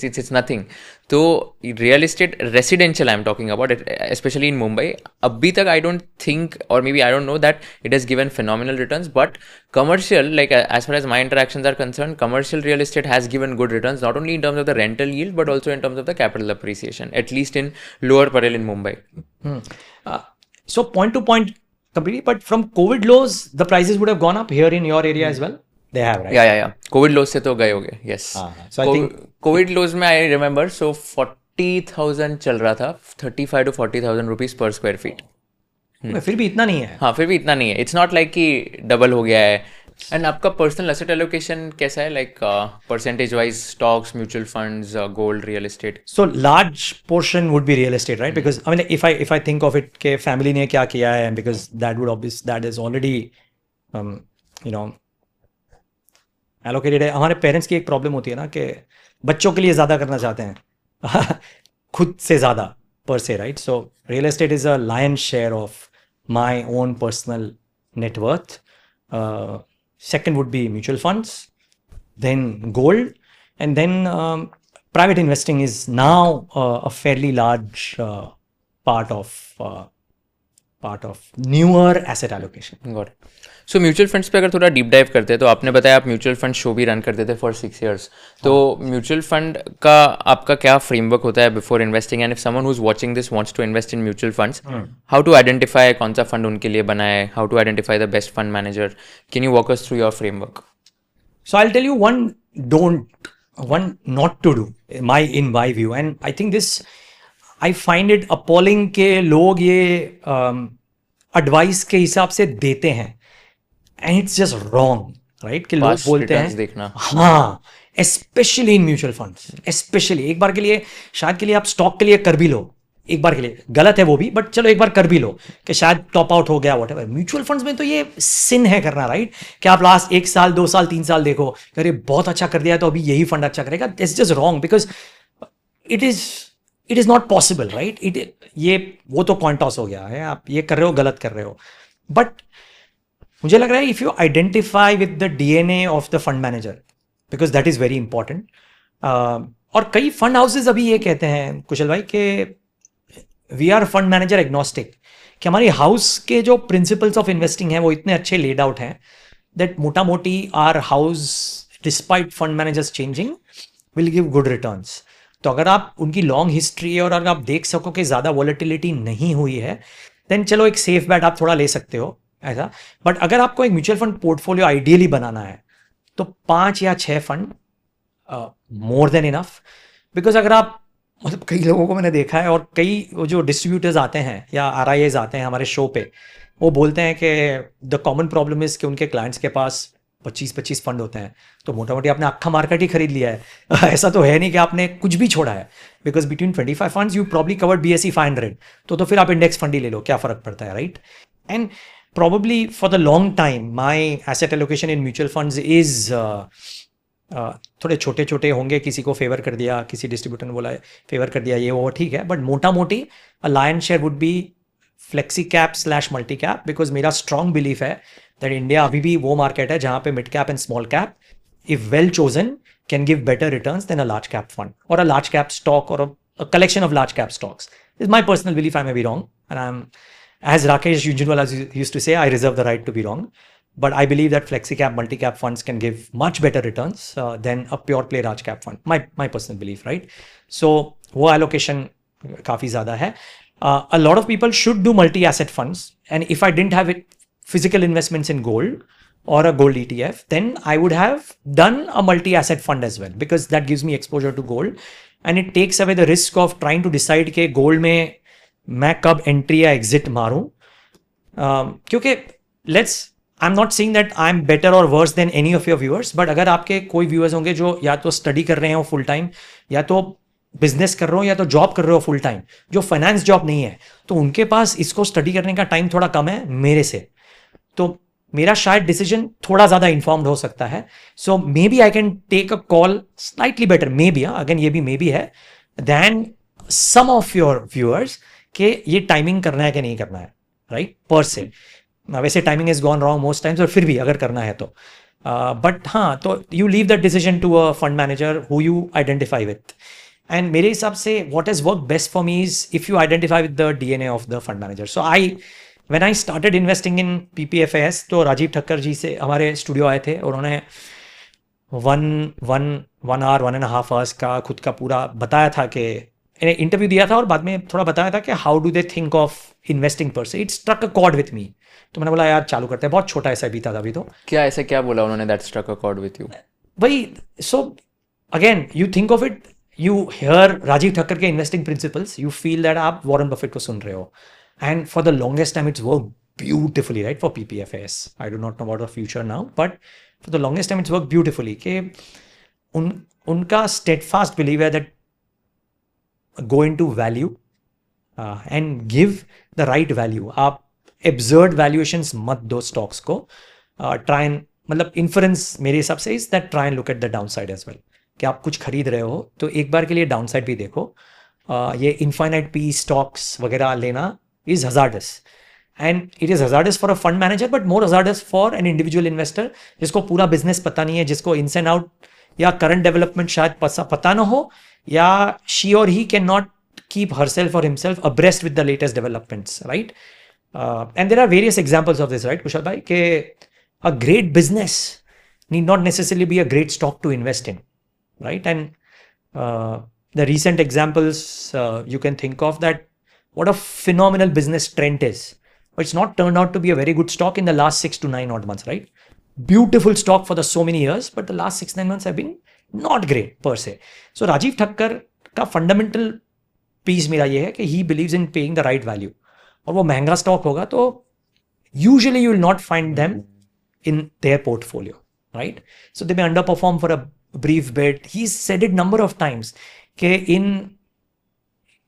It's nothing. तो real estate residential I am talking about, specially in Mumbai, अभी तक I don't think और maybe I don't know that it has given phenomenal returns. But commercial, like as far as my interactions are concerned, commercial real estate has given good returns, not only in terms of the rental yield but also in terms of the capital appreciation, at least in lower Parel in Mumbai. So point to point completely, but from COVID lows the prices would have gone up here in your area as well. They have, right? Yeah. COVID lows से तो गए होंगे. Yes. So I think COVID lows में I remember, so 40,000 चल रहा था, 35 to 40,000 rupees per square feet. फिर भी इतना नहीं है. हाँ, फिर भी इतना नहीं है. इट्स नॉट लाइक कि डबल हो गया है. एंड आपका पर्सनल एसेट एलोकेशन कैसा है, like percentage wise, stocks, mutual funds, gold, real estate? So large portion would be real estate, right? Because I mean if I think of it के family ने क्या किया है, because that is already you know allocated है. हमारे parents की एक problem होती है ना कि बच्चों के लिए ज़्यादा करना चाहते हैं खुद से ज़्यादा per se, right? So real estate is a lion's share of my own personal net worth. Second would be mutual funds, then gold, and then private investing is now a fairly large part of newer asset allocation. Got it. So mutual funds पे अगर थोड़ा deep dive करते हैं, तो आपने बताया आप mutual fund show भी रन करते थे फॉर 6 years. तो म्यूचुअल फंड का आपका क्या फ्रेमवर्क होता है before investing? And if someone who is watching this wants to invest in mutual funds, how to identify कौन सा फंड उनके लिए बना है, how to identify the best fund manager? Can you walk us through your framework? So I'll tell you one not to do in my view, and I think this, I find it appalling के लोग ये advice के हिसाब से देते हैं, and it's just wrong, right? कि लोग बोलते हैं देखना. हाँ, especially in mutual funds, especially एक बार के लिए शायद के लिए आप स्टॉक के लिए कर भी लो, एक बार के लिए गलत है वो भी, बट चलो एक बार कर भी लो कि शायद टॉप आउट हो गया व्हाटएवर। म्यूचुअल फंड्स में तो ये सिन है करना, राइट? कि आप लास्ट 1 साल 2 साल 3 साल देखो, अरे बहुत अच्छा कर दिया तो अभी यही फंड अच्छा करेगा। It's just wrong because it is not possible, right? ये वो तो कॉइन टॉस हो गया है, आप ये कर रहे हो गलत कर रहे हो। बट मुझे लग रहा है if you identify with the DNA of the fund manager, because that is very important. और कई फंड हाउसेज अभी ये कहते हैं कुशल भाई कि we are fund manager agnostic, कि हमारी हाउस के जो प्रिंसिपल्स ऑफ इन्वेस्टिंग है वो इतने अच्छे लेड आउट हैं दैट मोटा मोटी are house despite fund managers changing will give good returns. तो अगर आप उनकी लॉन्ग हिस्ट्री है और अगर आप देख सको कि ज़्यादा वॉलेटिलिटी नहीं हुई है, देन चलो एक सेफ बैट आप थोड़ा ले सकते हो ऐसा। बट अगर आपको एक म्यूचुअल फंड पोर्टफोलियो आइडियली बनाना है तो 5 या 6 fund more than enough. Because अगर आप, मतलब कई लोगों को मैंने देखा है और कई वो जो डिस्ट्रीब्यूटर्स आते हैं या RIAs आते हैं हमारे शो पे, वो बोलते हैं कि द कॉमन प्रॉब्लम इज कि उनके क्लाइंट्स के पास 25-25 फंड होते हैं। तो मोटा मोटी आपने अक्खा मार्केट ही खरीद लिया है ऐसा तो है नहीं कि आपने कुछ भी छोड़ा है। Because between 25 funds you probably covered BSE 500, तो फिर आप इंडेक्स फंड ही ले लो, क्या फर्क पड़ता है, right? And probably for the long time my asset allocation in mutual funds is थोड़े छोटे छोटे होंगे, किसी को फेवर कर दिया, किसी डिस्ट्रीब्यूटर ने बोला फेवर कर दिया, ये वो ठीक है। बट मोटा मोटी a lion share would be flexi cap / multi cap, because मेरा स्ट्रॉन्ग बिलीफ है दैट इंडिया अभी भी वो मार्केट है जहाँ पे mid cap and small cap if well chosen can give better returns than a large cap fund और a large cap stock और a collection of large cap stocks. This is my personal belief. I may be wrong, and I'm, as Rakesh Junjunwala used to say, I reserve the right to be wrong. But I believe that flexi cap, multi cap funds can give much better returns than a pure play large cap fund. My personal belief, right? So वो allocation काफी ज़्यादा है. A lot of people should do multi asset funds, and if I didn't have physical investments in gold or a gold ETF, then I would have done a multi asset fund as well, because that gives me exposure to gold. And it takes away the risk of trying to decide कि gold में मैं कब entry या exit मारूं, क्योंकि I am not saying that I am better और worse than any of your viewers, but अगर आपके कोई व्यूअर्स होंगे जो या तो स्टडी कर रहे हो फुल टाइम, या तो बिजनेस कर रहे हो, या तो जॉब कर रहे हो फुल टाइम, जो फाइनेंस जॉब नहीं है, तो उनके पास इसको स्टडी करने का टाइम थोड़ा कम है मेरे से, तो मेरा शायद डिसीजन थोड़ा ज़्यादा इन्फॉर्म्ड हो सकता है. So maybe I can take a call slightly better, maybe, again ये भी मे बी है, than some of your viewers कि ये टाइमिंग करना है कि नहीं करना है, राइट, पर से. वैसे timing is gone wrong most times, और फिर भी अगर करना है तो बट हाँ, तो you leave that decision to a fund manager who you identify with. And मेरे हिसाब से what has work best for me is if you identify with the DNA of the fund manager. So when I started investing in PPFAS, तो राजीव ठक्कर जी से हमारे studio आए थे और उन्होंने 1.5 hours का खुद का पूरा बताया था, कि इंटरव्यू दिया था और बाद में थोड़ा बताया था कि how do they think of investing per se. It struck a chord with me. तो मैंने बोला यार चालू करते हैं. बहुत छोटा ऐसा भी था अभी. तो क्या ऐसा क्या बोला उन्होंने that struck a chord with you? भाई, so again you think of it, you hear Rajiv Thakkar के investing principles, you feel that आप वॉरेन बफेट को सुन रहे हो. And for the longest time, it's worked beautifully, right, for PPFAS. I do not know about the future now, but for the longest time, it's worked beautifully. कि उनका steadfast belief है that go into value and give the right value. आप absurd valuations मत दो stocks को. Try and, मतलब inference मेरे हिसाब से is that try and look at the downside as well. कि आप कुछ खरीद रहे हो तो एक बार के लिए downside भी देखो. ये infinite P stocks वगैरह लेना is hazardous, and it is hazardous for a fund manager, but more hazardous for an individual investor जिसको पूरा business पता नहीं है, जिसको ins and out या current development शायद पता ना हो, या she or he cannot keep herself or himself abreast with the latest developments, right? And there are various examples of this, right, Kushal bhai, कि a great business need not necessarily be a great stock to invest in, right? And the recent examples you can think of that what a phenomenal business Trent is. But it's not turned out to be a very good stock in the last 6 to 9 odd months, right? Beautiful stock for the so many years, but the last 6-9 months have been not great per se. So Rajiv Thakkar का fundamental piece मेरा ये है कि he believes in paying the right value. और वो महंगा stock होगा तो usually you will not find them in their portfolio, right? So they may underperform for a brief bit. He's said it number of times कि in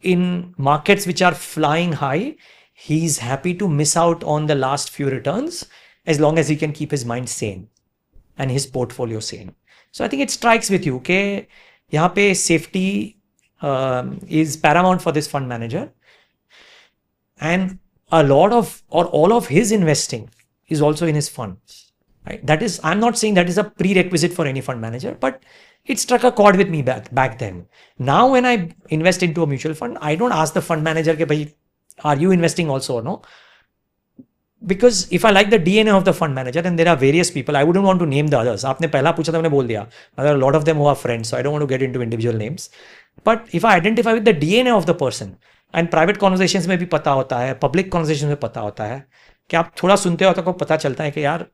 in markets which are flying high, he's happy to miss out on the last few returns as long as he can keep his mind sane and his portfolio sane. So I think it strikes with you कि यहाँ पे safety is paramount for this fund manager, and a lot of or all of his investing is also in his funds. Right? That is, I'm not saying that is a prerequisite for any fund manager, but it struck a chord with me back then. Now when I invest into a mutual fund, I don't ask the fund manager कि भाई, are you investing also or no? Because if I like the DNA of the fund manager, and there are various people, I wouldn't want to name the others. आपने पहला पूछा था मैंने बोल दिया. There are a lot of them who are friends, so I don't want to get into individual names. But if I identify with the DNA of the person, and private conversations में भी पता होता है, public conversations में पता होता है, कि आप थोड़ा सुनते हो तो आपको पता चलता है कि यार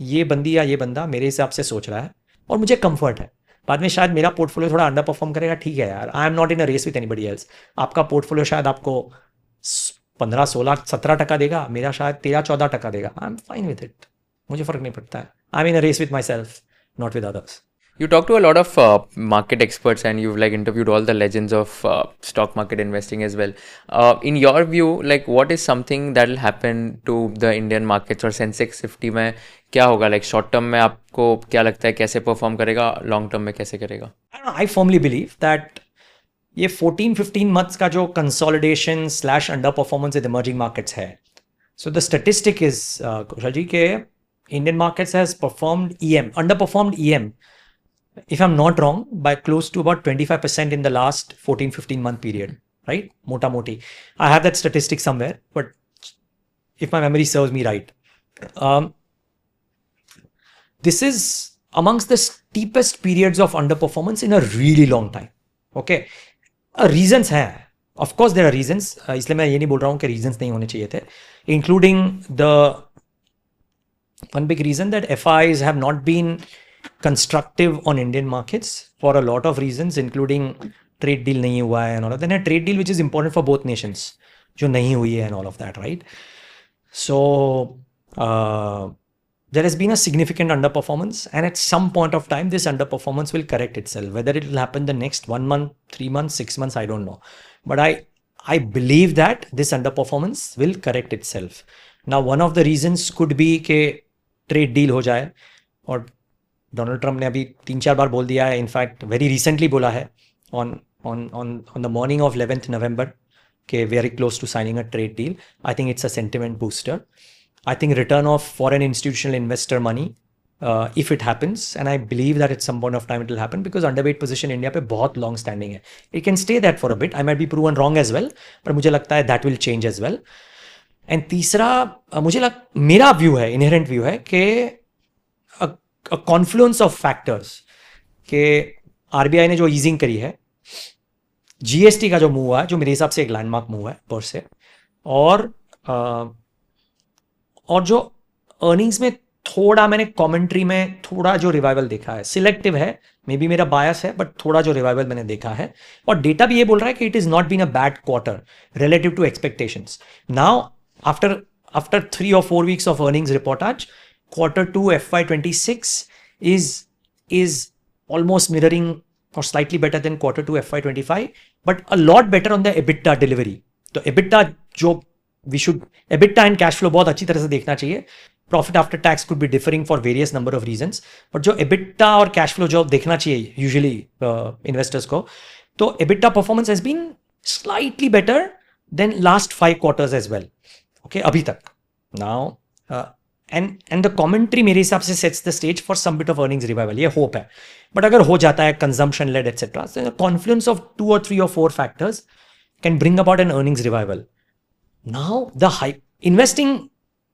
ये बंदी या ये बंदा मेरे हिसाब से सोच रहा है और मुझे कंफर्ट है. बाद में शायद मेरा पोर्टफोलियो थोड़ा अंडर परफॉर्म करेगा, ठीक है यार, I am not in a race with anybody else. आपका पोर्टफोलियो शायद आपको 15, 16, 17% देगा, मेरा शायद 13, 14% देगा. I am fine with it, मुझे फर्क नहीं पड़ता है. I am in a race with myself, not with others. You talk to a lot of market experts, and you've like interviewed all the legends of stock market investing as well. In your view, like what is something that will happen to the Indian markets or Sensex 50 में क्या होगा? Like short term में आपको क्या लगता है कैसे perform करेगा, long term में कैसे करेगा? I firmly believe that ये 14-15 months का जो consolidation / underperformance in emerging markets है. So the statistic is कुशल जी के Indian markets has underperformed EM. If I'm not wrong, by close to about 25% in the last 14-15 month period, right? Mota moti. I have that statistic somewhere, but if my memory serves me right, this is amongst the steepest periods of underperformance in a really long time. Okay, reasons हैं. Of course, there are reasons. इसलिए मैं ये नहीं बोल रहा हूँ कि reasons नहीं होने चाहिए थे, including the one big reason that FIs have not been constructive on Indian markets for a lot of reasons, including trade deal नहीं हुआ है and all of that. Then a trade deal which is important for both nations, जो नहीं हुई है and all of that, right? So there has been a significant underperformance, and at some point of time, this underperformance will correct itself. Whether it will happen the next 1 month, 3 months, 6 months, I don't know. But I believe that this underperformance will correct itself. Now, one of the reasons could be कि trade deal हो जाए, और Donald Trump ने अभी 3-4 बार बोल दिया है, in fact very recently बोला है on the morning of 11th November कि very close to signing a trade deal. I think it's a sentiment booster. I think return of foreign institutional investor money, if it happens, and I believe that at some point of time it will happen, because underweight position India पे बहुत long standing है. It can stay that for a bit. I might be proven wrong as well, पर मुझे लगता है that will change as well. And तीसरा मेरा view है, inherent व्यू है कि a confluence of factors के RBI ने जो easing करी है, GST का जो मूव हुआ है, जो मेरे हिसाब से एक लैंडमार्क मूव है पर से, और जो अर्निंग्स में थोड़ा मैंने कमेंट्री में थोड़ा जो रिवाइवल देखा है, सिलेक्टिव है, मे बी मेरा बायस है, बट थोड़ा जो रिवाइवल मैंने देखा है, और डेटा भी ये बोल रहा है कि it is not been a bad quarter relative to expectations. Now after 3 or 4 weeks of earnings reportage, Q2 FY26 is almost mirroring or slightly better than Q2 FY25, but a lot better on the EBITDA delivery. तो EBITDA जो EBITDA and cash flow बहुत अच्छी तरह से देखना चाहिए. Profit after tax could be differing for various number of reasons, but जो EBITDA और cash flow जो देखना चाहिए usually investors को, तो EBITDA performance has been slightly better than last 5 quarters as well. Okay, अभी तक. Now and the commentary मेरे हिसाब से sets the stage for some bit of earnings revival. ये hope है. But अगर हो जाता है consumption led etc., so the confluence of 2 or 3 or 4 factors can bring about an earnings revival. Now the investing,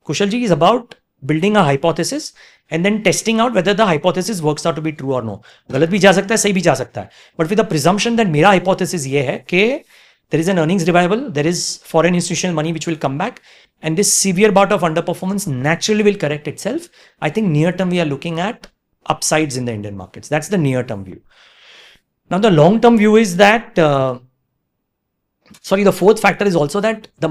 Kushal ji, is about building a hypothesis and then testing out whether the hypothesis works out to be true or no. गलत भी जा सकता है, सही भी जा सकता है. But with the presumption that मेरा hypothesis ये है कि there is an earnings revival, there is foreign institutional money which will come back, and this severe bout of underperformance naturally will correct itself. I think near term we are looking at upsides in the Indian markets. That's the near term view. Now the long term view is that, the fourth factor is also that the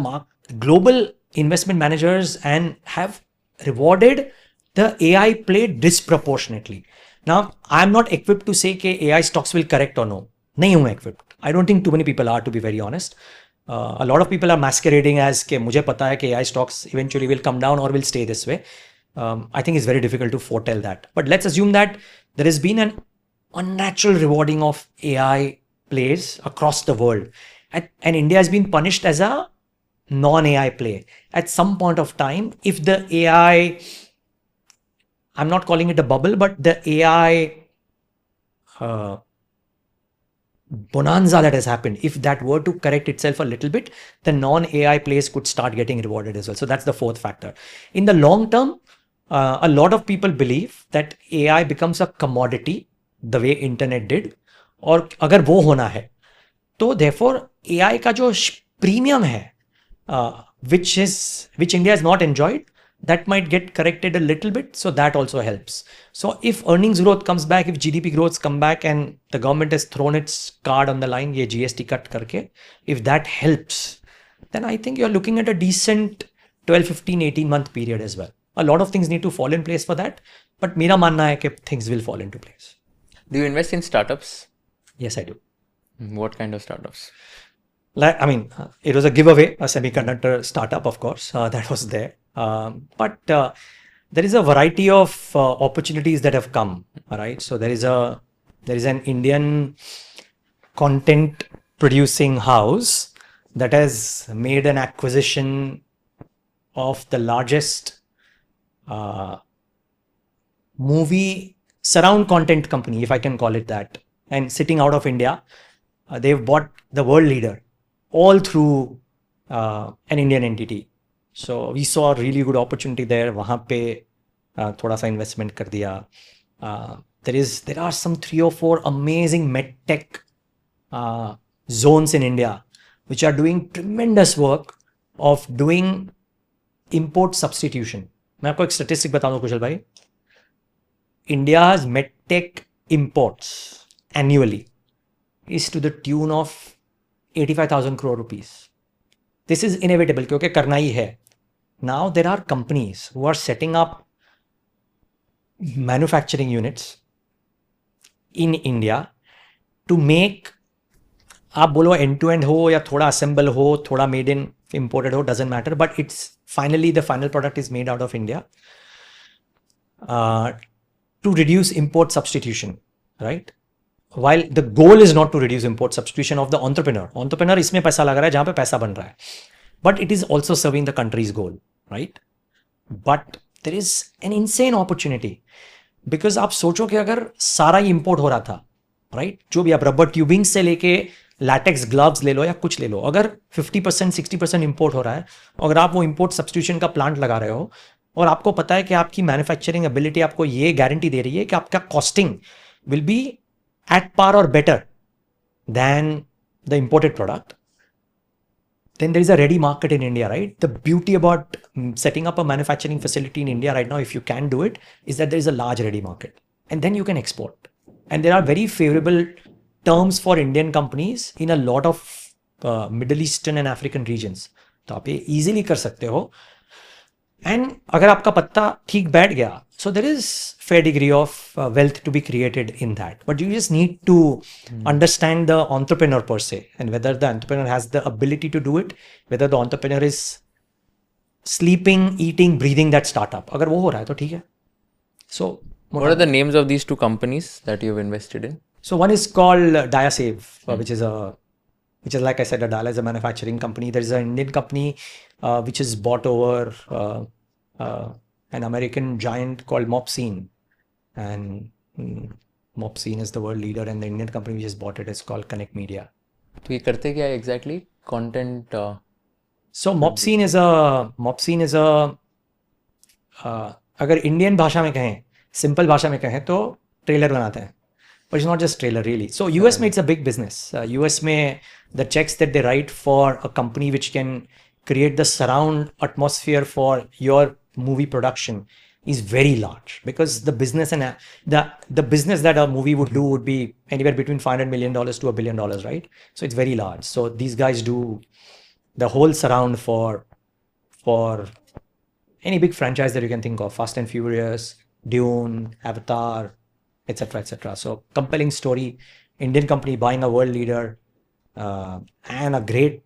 global investment managers and have rewarded the AI play disproportionately. Now, I am not equipped to say कि AI stocks will correct or no. नहीं हूँ equipped. I don't think too many people are, to be very honest. A lot of people are masquerading as कि मुझे पता है कि AI stocks eventually will come down or will stay this way. I think it's very difficult to foretell that. But let's assume that there has been an unnatural rewarding of AI plays across the world. And India has been punished as a non-AI play. At some point of time, if the AI, I'm not calling it a bubble, but the AI bonanza that has happened, if that were to correct itself a little bit, the non-AI plays could start getting rewarded as well. So that's the fourth factor. In the long term, a lot of people believe that AI becomes a commodity the way internet did. और अगर वो होना है तो therefore AI का जो premium है which India has not enjoyed, that might get corrected a little bit, so that also helps. So if earnings growth comes back, if GDP growths come back and the government has thrown its card on the line, ये GST cut करके, if that helps, then I think you're looking at a decent 12, 15, 18 month period as well. A lot of things need to fall in place for that, but मेरा मानना है कि things will fall into place. Do you invest in startups? Yes, I do. What kind of startups? Like, I mean, it was a giveaway, a semiconductor startup, of course, that was there. But there is a variety of opportunities that have come, right? So there is an Indian content producing house that has made an acquisition of the largest movie surround content company, if I can call it that, and sitting out of India. They've bought the world leader all through an Indian entity. So we saw a really good opportunity there. वहाँ पे थोड़ा सा investment कर दिया. There are some 3 or 4 amazing medtech zones in India which are doing tremendous work of doing import substitution. मैं आपको एक statistic बता दूँ कुशल भाई. India's medtech imports annually is to the tune of 85,000 crore rupees. This is inevitable क्योंकि करना ही है. Now there are companies who are setting up manufacturing units in India to make, आप बोलो end to end हो या थोड़ा assemble हो, थोड़ा made in imported हो, doesn't matter, but it's finally the final product is made out of India to reduce import substitution, right? While the goal is not to reduce import substitution of the entrepreneur. Entrepreneur इसमें पैसा लग रहा है जहाँ पे पैसा बन रहा है. But it is also serving the country's goal, right? But there is an insane opportunity because आप सोचो कि अगर सारा ही import हो रहा था, right? जो भी आप रबर ट्यूबिंग से लेके latex gloves ले लो या कुछ ले लो, अगर 50% 60% import हो रहा है, अगर आप वो import substitution का plant लगा रहे हो और आपको पता है कि आपकी manufacturing ability आपको ये guarantee दे रही है कि आपका costing will be at par or better than the imported product, then there is a ready market in India, right? The beauty about setting up a manufacturing facility in India right now, if you can do it, is that there is a large ready market and then you can export. And there are very favorable terms for Indian companies in a lot of Middle Eastern and African regions. तो आप ये easily कर सकते हो. And अगर आपका पत्ता ठीक बैठ गया, so there is fair degree of wealth to be created in that. But you just need to understand the entrepreneur per se and whether the entrepreneur has the ability to do it, whether the entrepreneur is sleeping, eating, breathing that startup. अगर वो हो रहा है तो ठीक है. So what are the names of these 2 companies that you've invested in? So one is called Diasave, which is like I said, a dialyzer manufacturing company. There is an Indian company which is bought over an American giant called Mopsine, and Mopsine is the world leader, and the Indian company which has bought it is called Connect Media. तो ये करते क्या है exactly? Content. So Mopsine is a अगर Indian भाषा में कहें, simple भाषा में कहें तो ट्रेलर बनाते हैं. But it's not just trailer really. So US में it's a big business. US में the checks that they write for a company which can create the surround atmosphere for your movie production is very large, because the business and the business that a movie would do would be anywhere between $500 million to $1 billion, right? So it's very large. So these guys do the whole surround for any big franchise that you can think of: Fast and Furious, Dune, Avatar, etc., etc. So compelling story, Indian company buying a world leader, and a great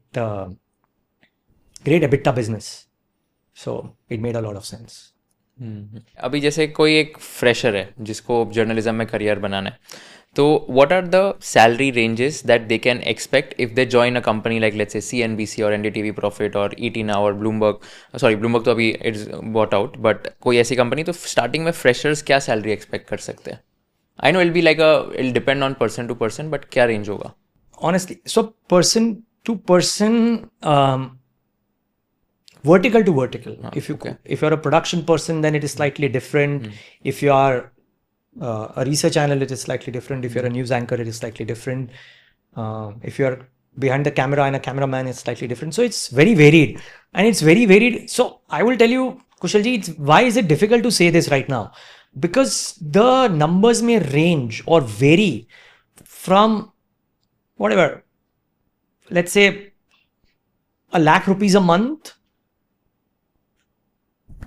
EBITDA business. So it made a lot of sense. अभी जैसे कोई एक fresher है जिसको journalism में career बनाना है, तो what are the salary ranges that they can expect if they join a company like let's say CNBC और NDTV प्रॉफिट और ET Now और ब्लूमबर्ग तो अभी इट्स बॉट आउट, बट कोई ऐसी कंपनी, तो स्टार्टिंग में फ्रेशर्स क्या सैलरी एक्सपेक्ट कर सकते हैं? I know it be like it depend on person to person, but क्या रेंज होगा? Honestly, so person to person, vertical to vertical. If you're a production person, then it is slightly different. If you are a research analyst, it is slightly different. If you're a news anchor, it is slightly different. If you're behind the camera and a cameraman, it's slightly different. So it's very varied, and it's very varied. So I will tell you, Kushalji, why is it difficult to say this right now? Because the numbers may range or vary from whatever, let's say ₹1 lakh a month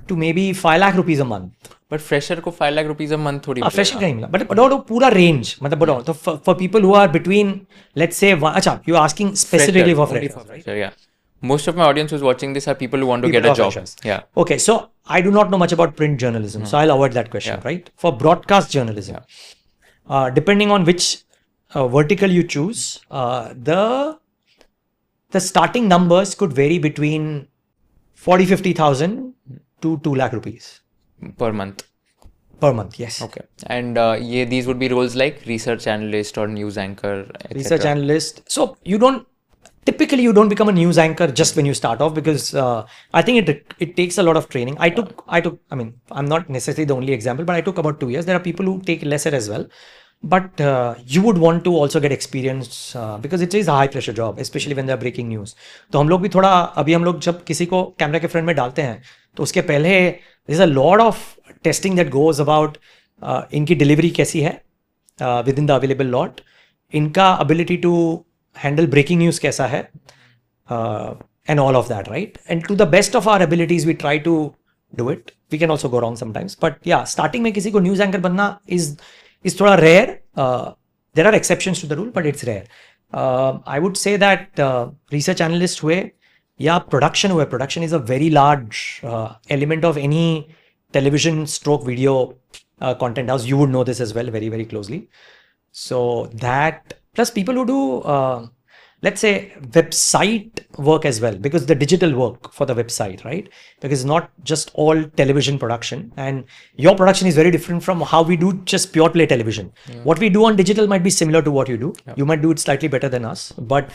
to maybe 5 lakh rupees a month. But fresher को 5 lakh rupees a month थोड़ी fresher का ही मिला, but बताओ पूरा range, मतलब बताओ तो for people who are between let's say, अच्छा you are asking specifically for freshers, right? या most of my audience who's watching this are people who want to get a job. Yeah. Okay, so I do not know much about print journalism, so I'll avoid that question, right? For broadcast journalism, depending on which vertical you choose, the starting numbers could vary between 40,000-50,000 to 2 lakh rupees Per month. per month. Yes. Okay. And these would be roles like research analyst or news anchor, etc. Research analyst. So typically you don't become a news anchor just when you start off, because I think it takes a lot of training. I took, I mean, I'm not necessarily the only example, but I took about 2 years. There are people who take lesser as well. But you would want to also get experience because it is a high pressure job, especially when they are breaking news. तो हम लोग भी थोड़ा, अभी हम लोग जब किसी को कैमरा के फ्रंट में डालते हैं तो उसके पहले there's a lot of testing that goes about इनकी डिलीवरी कैसी है within the available lot, इनका ability to handle breaking news कैसा है, and all of that, right? And to the best of our abilities we try to do it. We can also go wrong sometimes, but yeah, starting में किसी को news anchor बनना is थोड़ा rare. There are exceptions to the rule, but it's rare. I would say that research analyst हुए या production हुए, production is a very large element of any television stroke video content house. You would know this as well very, very closely. So that, plus people who do let's say website work as well, because the digital work for the website, right? Because it's not just all television production, and your production is very different from how we do just pure play television. What we do on digital might be similar to what you do. You might do it slightly better than us, but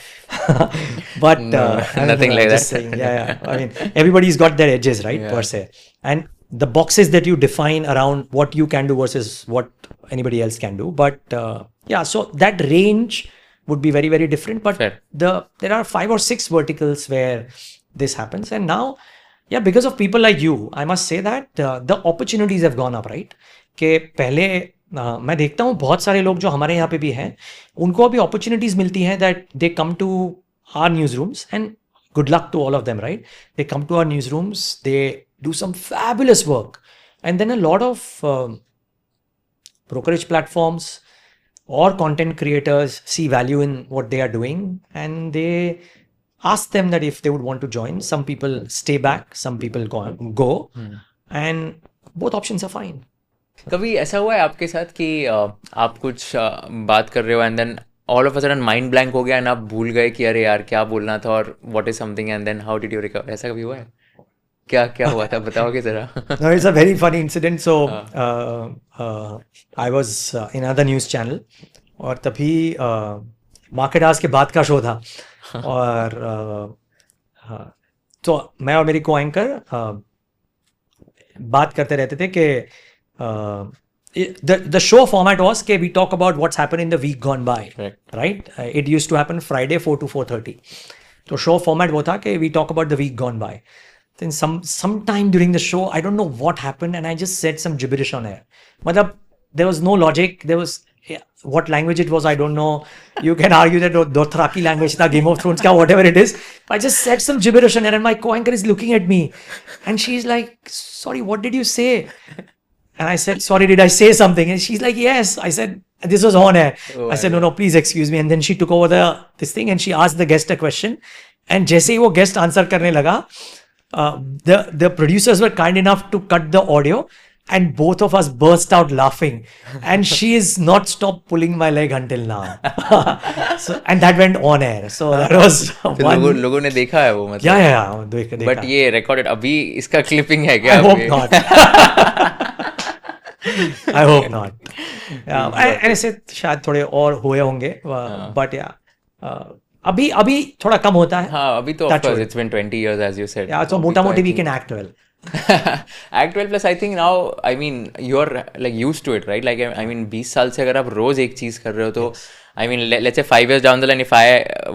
nothing like that. Saying, yeah. I mean, everybody's got their edges, right? Per se, and the boxes that you define around what you can do versus what anybody else can do. But so that range would be very, very different. But there are 5 or 6 verticals where this happens. And now, because of people like you, I must say that the opportunities have gone up, right? कि पहले मैं देखता हूँ बहुत सारे लोग जो हमारे यहाँ पे भी हैं, उनको अभी opportunities मिलती हैं that they come to our newsrooms, and good luck to all of them, right? They come to our newsrooms, they do some fabulous work, and then a lot of brokerage platforms or content creators see value in what they are doing, and they ask them that if they would want to join. Some people stay back, some people go, and both options are fine. कभी ऐसा हुआ है आपके साथ कि आप कुछ बात कर रहे हो and then all of a sudden mind blank हो गया एंड आप भूल गए कि अरे यार क्या बोलना था और what is something, and then how did you recover? ऐसा कभी हुआ है? क्या हुआ था, बताओगे जरा? No, it's a very funny incident. So I was in another news channel, और तभी मार्केट आज के बाद का शो था, और तो मैं और मेरी को एंकर बात करते रहते थे कि the show format was कि we talk about what's happened in the week gone by, right? It used to happen Friday 4 to 4:30. तो show format वो था कि we talk about the week gone by. Then sometime during the show, I don't know what happened, and I just said some gibberish on air. मतलब there was no logic. There was what language it was, I don't know. You can argue that Dothraki language था, Game of Thrones का, whatever it is. I just said some gibberish on air, and my co-anchor is looking at me, and she's like, "Sorry, what did you say?" And I said, "Sorry, did I say something?" And she's like, "Yes." I said, And this was on air. Oh I said, my no, please excuse me. And then she took over this thing and she asked the guest a question. And जैसे ही वो guest answer करने लगा, the producers were kind enough to cut the audio. And both of us burst out laughing. And she is not stopped pulling my leg until now. And that went on air. So that was तो लोगों ने देखा है वो मतलब? Yeah. But ये recorded अभी इसका क्लिपिंग है क्या? I hope not. I hope not. And ऐसे शायद थोड़े और हुए होंगे. But yeah. अभी थोड़ा कम होता है. हाँ, अभी तो of course it's been 20 years as you said. Yeah, so मोटा मोटी we can act well. Act well plus I think now I mean you're like used to it, right? Like I mean 20 साल से अगर आप रोज एक चीज कर रहे हो तो I mean let's say 5 years down the line if I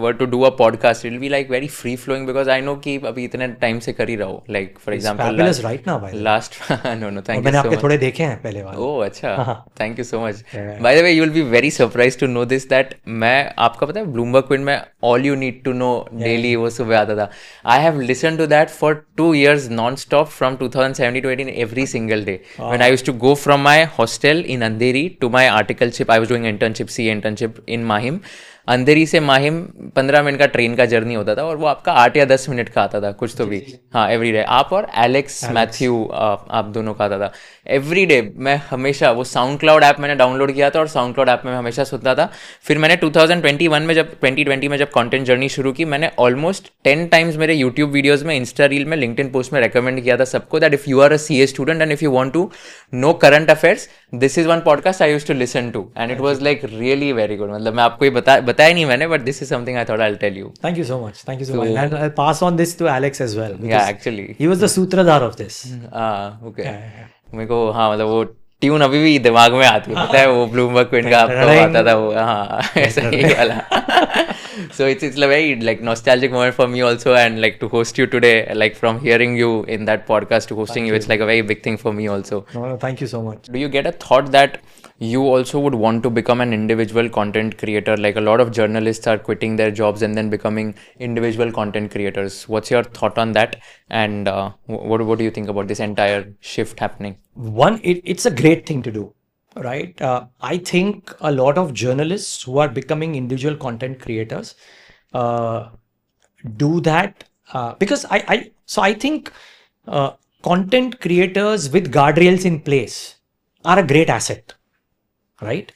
were to do a podcast it will be like very free flowing because I know कि अभी इतने टाइम से कर ही रहा हूँ. Like for example fabulous right now by the way. Last no thank you मैंने so आपके much. थोड़े देखे हैं पहले वाले. Oh अच्छा, thank you so much. Yeah. By the way you will be very surprised to know this that मैं आपका पता है Bloomberg Quint में all you need to know daily वो सुबह आता था. I have listened to that for 2 years non-stop from 2017 to 18 every single day. When I used to go from my hostel in Andheri to my articleship, I was doing internship, CA internship in Mahim. अंधेरी से Mahim 15 minute का train का journey होता था और वो आपका 8 या 10 minute का आता था कुछ तो भी. हाँ एवरी डे. आप और एलेक्स मैथ्यू आप दोनों का आता था एवरी डे. मैं हमेशा वो साउंड क्लाउड ऐप मैंने डाउनलोड किया था और साउंड क्लाउड ऐप में मैं हमेशा सुनता था. फिर मैंने 2020 में जब कंटेंट जर्नी शुरू की मैंने ऑलमोस्ट 10 टाइम्स मेरे यूट्यूब वीडियोज़ में, इंस्टा रील में, लिंक्डइन पोस्ट में रिकमेंड किया था सबको that if you are a CA student and if you want to know current affairs this is one podcast I used to listen to and it was like really very good. मतलब मैं आपको ये बताया नहीं मैंने but this is something I thought I will tell you. Thank you so much. And I'll pass on this to Alex as well. Yeah, actually. He was the सूत्रधार of this. Okay. मेरे को हाँ मतलब वो tune अभी भी दिमाग में आती है पता है वो ब्लूमबर्ग क्विंट का आपको आता था वो. हाँ ऐसा ही वाला. So it's a very like nostalgic moment for me also and like to host you today like from hearing you in that podcast to hosting you it's like a very big thing for me also. No, thank you so much. Do you get a thought that you also would want to become an individual content creator? Like a lot of journalists are quitting their jobs and then becoming individual content creators. What's your thought on that? And what do you think about this entire shift happening? One, it's a great thing to do, right? I think a lot of journalists who are becoming individual content creators do that because I think content creators with guardrails in place are a great asset. Right?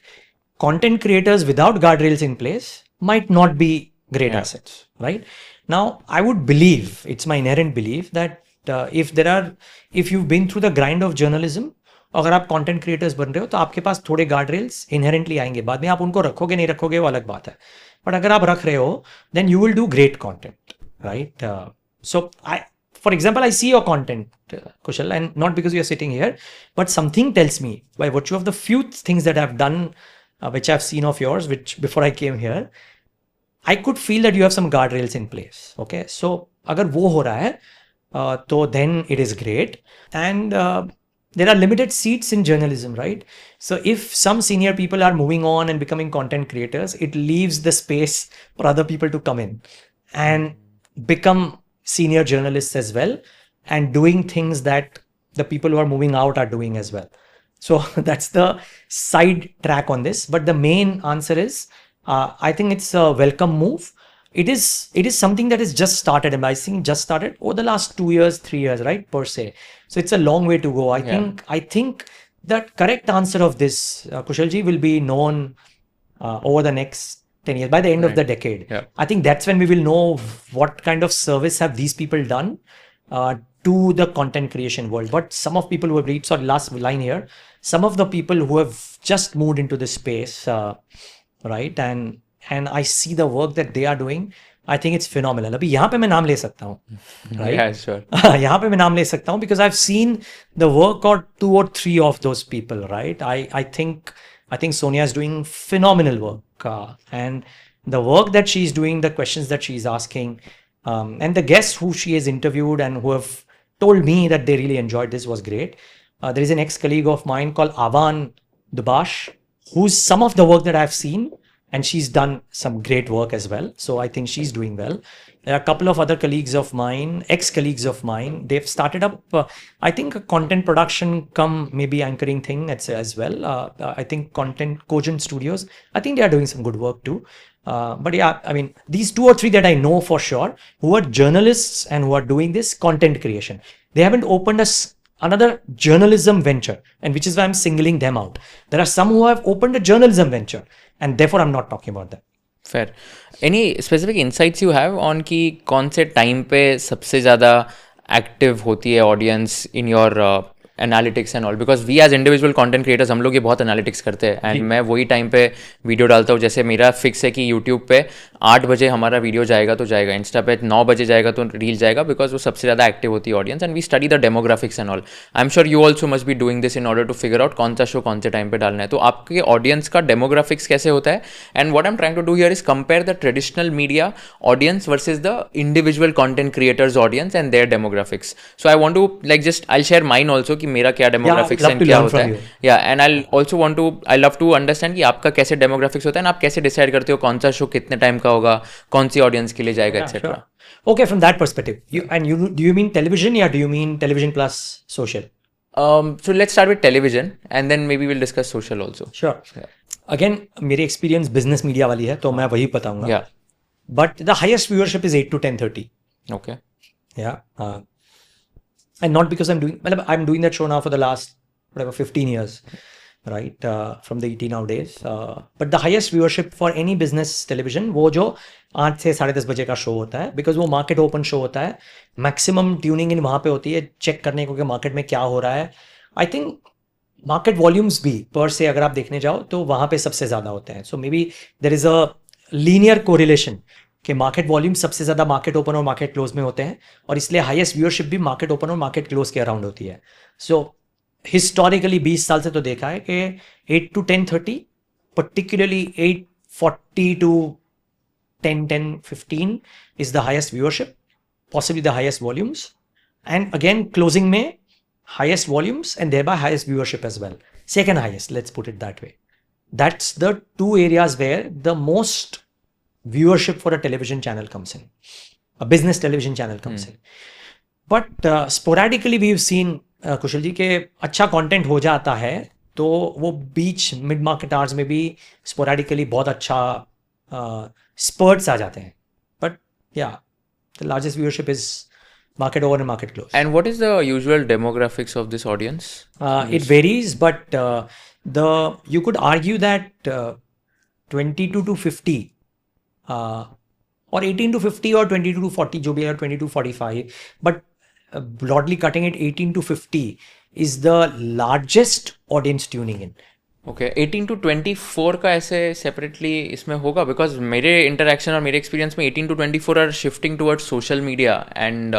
Content creators without guardrails in place might not be great assets, right? Now, I would believe, it's my inherent belief that if you've been through the grind of journalism, अगर आप content creators बन रहे हो तो आपके पास थोड़े guardrails inherently आएंगे. बाद में आप उनको रखोगे नहीं रखोगे वो अलग बात है. But अगर आप रख रहे हो, then you will do great content, right? So for example, I see your content, Kushal, and not because you're sitting here, but something tells me by virtue of the few things that I've done, which I've seen of yours, which before I came here, I could feel that you have some guardrails in place. Okay, so अगर वो हो रहा है, तो then it is great. And there are limited seats in journalism, right? So if some senior people are moving on and becoming content creators, it leaves the space for other people to come in and become senior journalists as well and doing things that the people who are moving out are doing as well. So that's the side track on this. But the main answer is, I think it's a welcome move. It is something that has just started, and I think just started over the last 2 years, 3 years, right? Per se. So it's a long way to go. I think that correct answer of this, Kushalji, will be known over the next 10 years, by the end of the decade. Yeah. I think that's when we will know what kind of service have these people done to the content creation world. But some of people who have reached, sorry, last line here, some of the people who have just moved into this space, right? And I see the work that they are doing. I think it's phenomenal. अभी यहाँ पे मैं नाम ले सकता हूँ, right? Yeah, sure. यहाँ पे मैं नाम ले सकता हूँ because I've seen the work or 2 or 3 of those people, right? I think Sonia is doing phenomenal work, and the work that she's doing, the questions that she's asking, and the guests who she has interviewed and who have told me that they really enjoyed this was great. There is an ex-colleague of mine called Avan Dubash, who's some of the work that I've seen and she's done some great work as well. So I think she's doing well. There are a couple of other colleagues of mine, ex-colleagues of mine. They've started up, I think, a content production come maybe anchoring thing as well. I think Content Cogent Studios. I think they are doing some good work too. But yeah, I mean, these 2 or 3 that I know for sure, who are journalists and who are doing this content creation, they haven't opened another journalism venture, and which is why I'm singling them out. There are some who have opened a journalism venture, and therefore I'm not talking about them. Fair any specific insights you have on कि कौन से time पे सबसे ज़्यादा active होती है audience in your analytics and all, because we as individual content creators हम लोग ये बहुत एनालिटिक्स करते हैं एंड मैं वही टाइम पे वीडियो डालता हूँ. जैसे मेरा फिक्स है कि यूट्यूब पे 8 बजे हमारा वीडियो जाएगा तो जाएगा, इंस्टा पे 9 बजे जाएगा तो रील जाएगा, बिकॉज वो सबसे ज़्यादा एक्टिव होती है audience and we study the demographics and all. I am sure you also must be doing this in order to figure out कौन सा शो कौन से टाइम पे डालना है. तो आपके ऑडियंस का डेमोग्राफिक्स कैसे होता है, and what I am trying to do here is compare the traditional media audience versus the individual content creators audience and their demographics. So I want to like just I share mine also कि मेरा क्या demographics and क्या होता है. या and I also want to I love to understand कि आपका कैसे डेमोग्राफिक्स होता है, आप कैसे डिसाइड करते हो कौन सा शो कितने टाइम का होगा, कौन सी ऑडियंस के लिए जाएगा, etcetera. Okay, from that perspective, do you mean television, or do you mean television plus social? So let's start with television and then maybe we'll discuss social also. Sure. Yeah. Again, मेरी experience business media वाली है, तो मैं वही बताऊंगा. Yeah. But the highest viewership is 8 to 10:30. Okay. Yeah. And not because I'm doing that show now for the last 15 years, right? From the ET nowadays. But the highest viewership for any business television वो जो 8 से 10:30 बजे का show होता है, because वो market open show होता है. मैक्सिमम ट्यूनिंग इन वहाँ पे होती है चेक करने को कि मार्केट में क्या हो रहा है. आई थिंक मार्केट वॉल्यूम्स भी पर से अगर आप देखने जाओ तो वहाँ पे सबसे ज़्यादा होते हैं. So maybe there is a linear correlation कि मार्केट वॉल्यूम सबसे ज़्यादा मार्केट ओपन और मार्केट क्लोज में होते हैं, और इसलिए हाईएस्ट व्यूअरशिप भी मार्केट ओपन और मार्केट क्लोज के अराउंड होती है. सो हिस्टोरिकली 20 साल से तो देखा है कि 8 to 10:30, particularly 8:40 to 10:15 is the highest viewership, possibly the highest volumes, and again closing में highest volumes and thereby highest viewership as well. Second highest, let's put it that way. That's the 2 areas where the most viewership for a television channel comes in, a business television channel comes in. But sporadically we've seen कुशल जी के अच्छा content हो जाता है तो वो बीच mid market hours में भी स्पोरेडिकली बहुत अच्छा स्पर्ट्स आ जाते हैं. बट या the largest viewership is market open and market close. And what is the usual demographics of this audience? It varies, but you could argue that 22 to 50 or 18 to 50 or 22 to 40 जो भी है, 22 to 45, but broadly cutting it 18 to 50 is the largest audience tuning in. Okay 18 to 24 का ऐसे separately इसमें होगा, because मेरे interaction और मेरे एक्सपीरियंस में 18 to 24 are shifting towards social media and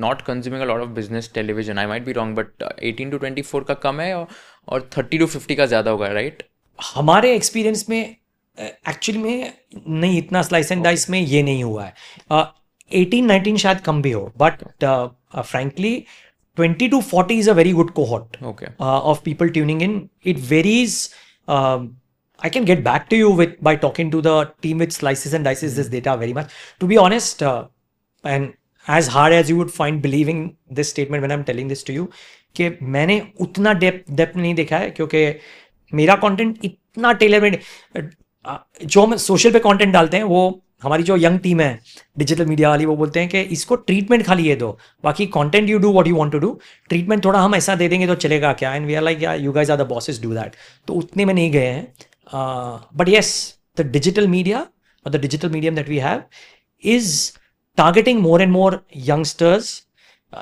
not consuming a lot of business television. I might be wrong, but 18 to 24 का कम है और 30 to 50 का ज़्यादा होगा, राइट? हमारे एक्सपीरियंस में एक्चुअली में नहीं, इतना स्लाइस एंड डाइस में ये नहीं हुआ है. 18-19 शायद कम भी हो, but frankly 20 to 40 is a very good cohort of people tuning in. It varies. I can get back to you by talking to the team with slices and dices this data very much. To be honest, and as hard as you would find believing this statement when I'm telling this to you, कि मैंने उतना depth नहीं देखा है, क्योंकि मेरा content इतना tailor made. जो हम सोशल पे कंटेंट डालते हैं वो हमारी जो यंग टीम है डिजिटल मीडिया वाली, वो बोलते हैं कि इसको ट्रीटमेंट खाली ये दो, बाकी content you do what you want to do, treatment थोड़ा हम ऐसा दे देंगे तो चलेगा क्या. And we are like you guys are the bosses, do that. तो उतने में नहीं गए हैं. But yes, the digital media और the digital medium that we have is targeting more and more youngsters.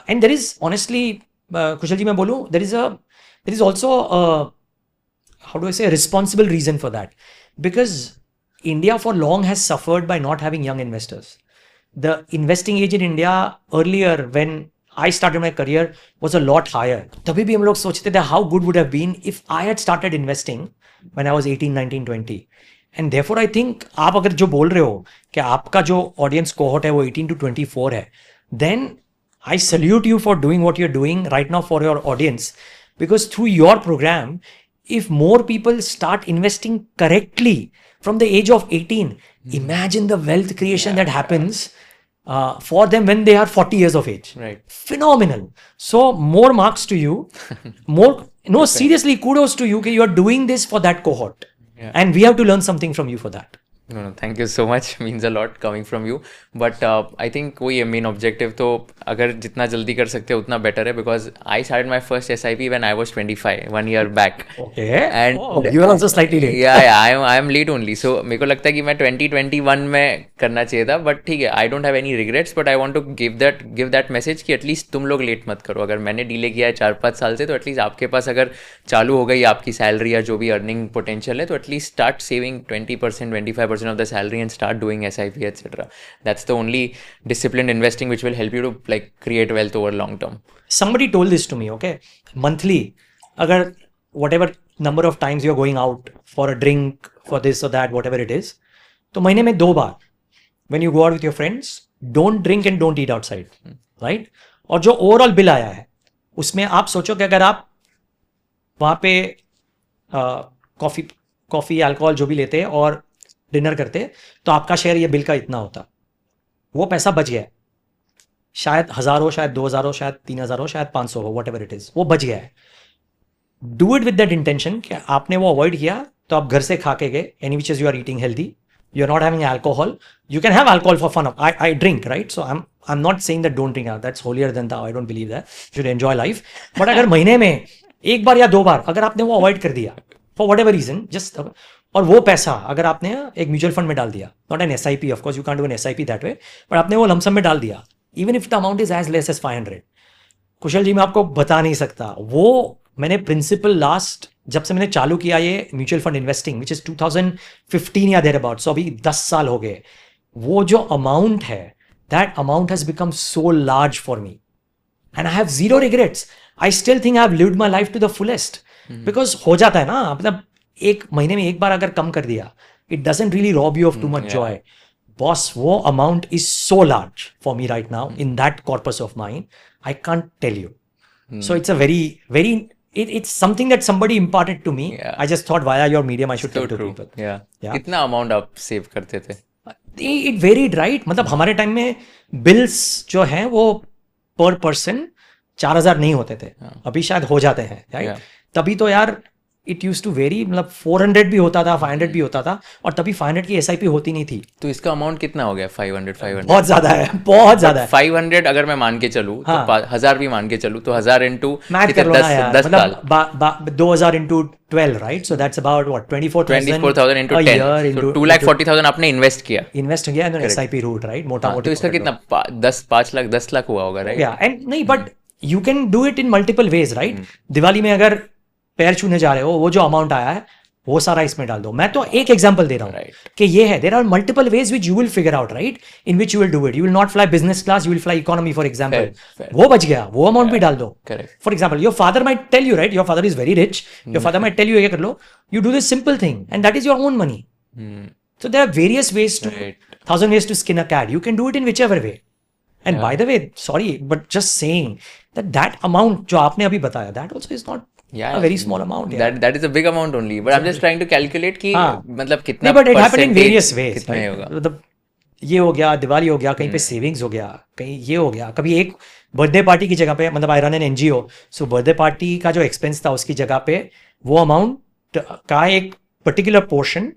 And there is honestly, Kushal ji मैं बोलूँ, there is also how do आई से responsible reason for that, because India for long has suffered by not having young investors. The investing age in India earlier, when I started my career, was a lot higher. तभी भी हम लोग सोचते थे how good would have been if I had started investing when I was 18, 19, 20. And therefore I think आप अगर जो बोल रहे हो कि आपका जो audience cohort है वो 18 to 24 है, then I salute you for doing what you're doing right now for your audience, because through your program, if more people start investing correctly, from the age of 18. Imagine the wealth creation that happens for them when they are 40 years of age. Right. Phenomenal. So more marks to you. Seriously, kudos to you that you are doing this for that cohort. Yeah. And we have to learn something from you for that. No, thank you so much. Means a lot coming from you. But I think वही है main objective. तो अगर जितना जल्दी कर सकते हो उतना बेटर है, because I started my first SIP when I was 25, 1 year back. Okay. And You are also slightly late. yeah, I am late only. So मेरे को लगता है कि मैं 2021 में करना चाहिए था. बट ठीक है, I don't have any regrets, but I want to give that message कि एटलीस्ट तुम लोग लेट मत करो. अगर मैंने डिले किया है 4-5 साल से, तो एटलीस्ट आपके पास अगर चालू हो गई आपकी सैलरी या जो भी अर्निंग पोटेंशियल है, तो at least start saving 20%, 25% of the salary and start doing SIP, etc. That's the only disciplined investing which will help you to like create wealth over long term. Somebody told this to me, okay? Monthly, agar whatever number of times you're going out for a drink, for this or that, whatever it is, तो महीने में 2 बार when you go out with your friends, don't drink and don't eat outside, right? और जो overall bill आया है उसमें आप सोचो कि अगर आप वहाँ पे कॉफ़ी अल्कोहल जो भी लेते और डिनर करते तो आपका शेयर ये बिल का इतना होता. वो पैसा बच गया है. शायद 1000 हो, शायद 2000 हो, शायद 3000 हो, शायद 500 हो, वट एवर इट इज, वो बच गया है. Do it with that intention कि आपने वो अवॉइड किया तो आप घर से खा के गए. Any which is you are eating healthy, you are not having alcohol. You can have alcohol for fun. I drink, right? So I'm not saying that don't drink. That's holier than thou. I don't believe that. You should enjoy life. But अगर महीने में 1 बार या 2 बार अगर आपने वो avoid कर दिया for whatever reason, just और वो पैसा अगर आपने एक म्यूचुअल फंड में डाल दिया, not an SIP, of course you can't do an SIP that way, but आपने वो लमसम में डाल दिया, even if the amount is as less as 500. कुशल जी मैं आपको बता नहीं सकता. वो मैंने प्रिंसिपल लास्ट जब से मैंने चालू किया ये mutual fund investing, which is 2015 या देयर अबाउट, सो अभी 10 साल हो गए. वो जो अमाउंट है, that amount has become so large for me and I have zero regrets. I still think I have lived my life to the fullest. Because हो जाता है ना, मतलब एक महीने में 1 बार अगर कम कर दिया, it doesn't really rob you of too much joy. Boss, वो amount is so large for me right now in that corpus of mind, I can't tell you. So it's a very it's something that somebody imparted to me. Yeah. I just thought via your medium I should So tell to true. people. Yeah. Yeah. कितना amount आप save करते थे? It varied, right? मतलब हमारे time में bills जो हैं वो पर पर्सन 4000 नहीं होते थे. अभी शायद हो जाते हैं, राइट? तभी तो यार इट यूज टू वेरी, मतलब 400 भी होता था, 500 भी होता था, और तभी 500 की SIP होती नहीं थी. तो इसका अमाउंट कितना हो गया? 500 बहुत ज्यादा है, बहुत ज्यादा है. 500 अगर मैं मान के चलूँ तो 1000 भी मान के चलूँ तो 1000 इंटू मैथ कर लो ना यार, मतलब 2000 into 12, right? So that's about what, 24,000 into a 10. year So into 2,40,000 आपने इन्वेस्ट किया. इन्वेस्ट किया एंड SIP रूट, राइट? मोटा मोटा. तो इसका कितना 10 लाख हुआ होगा, राइट? या एंड नहीं, but you can do it in multiple ways, right? Diwali में अगर पैर छूने जा रहे हो, वो जो अमाउंट आया है वो सारा इसमें डाल दो. मैं तो एक एग्जांपल दे रहा हूँ कि ये है. There are multiple ways which you will figure out, right? In which you will do it. You will not fly business class, you will fly economy for example. वो बच गया, वो अमाउंट भी डाल दो. For example, your father might tell you, right? Your father is very rich. Your father might tell you ये कर लो. You do this simple thing and that is your own money. So there are various ways to, 1000 ways to skin a cat. You can do it in whichever way. And by the way, sorry, but just saying that amount जो आपने अभी बताया, that also is not a very small amount. That is a big amount only. But I'm just trying to calculate कि मतलब कितना. But it happened in various ways. कितना होगा? मतलब ये हो गया, दिवाली हो गया, कहीं पे सेविंग्स हो गया, कहीं ये हो गया. कभी एक बर्थडे पार्टी की जगह पे, मतलब I run an NGO, so birthday party का जो एक्सपेंस था उसकी जगह पे वो अमाउंट का एक पर्टिकुलर पोर्शन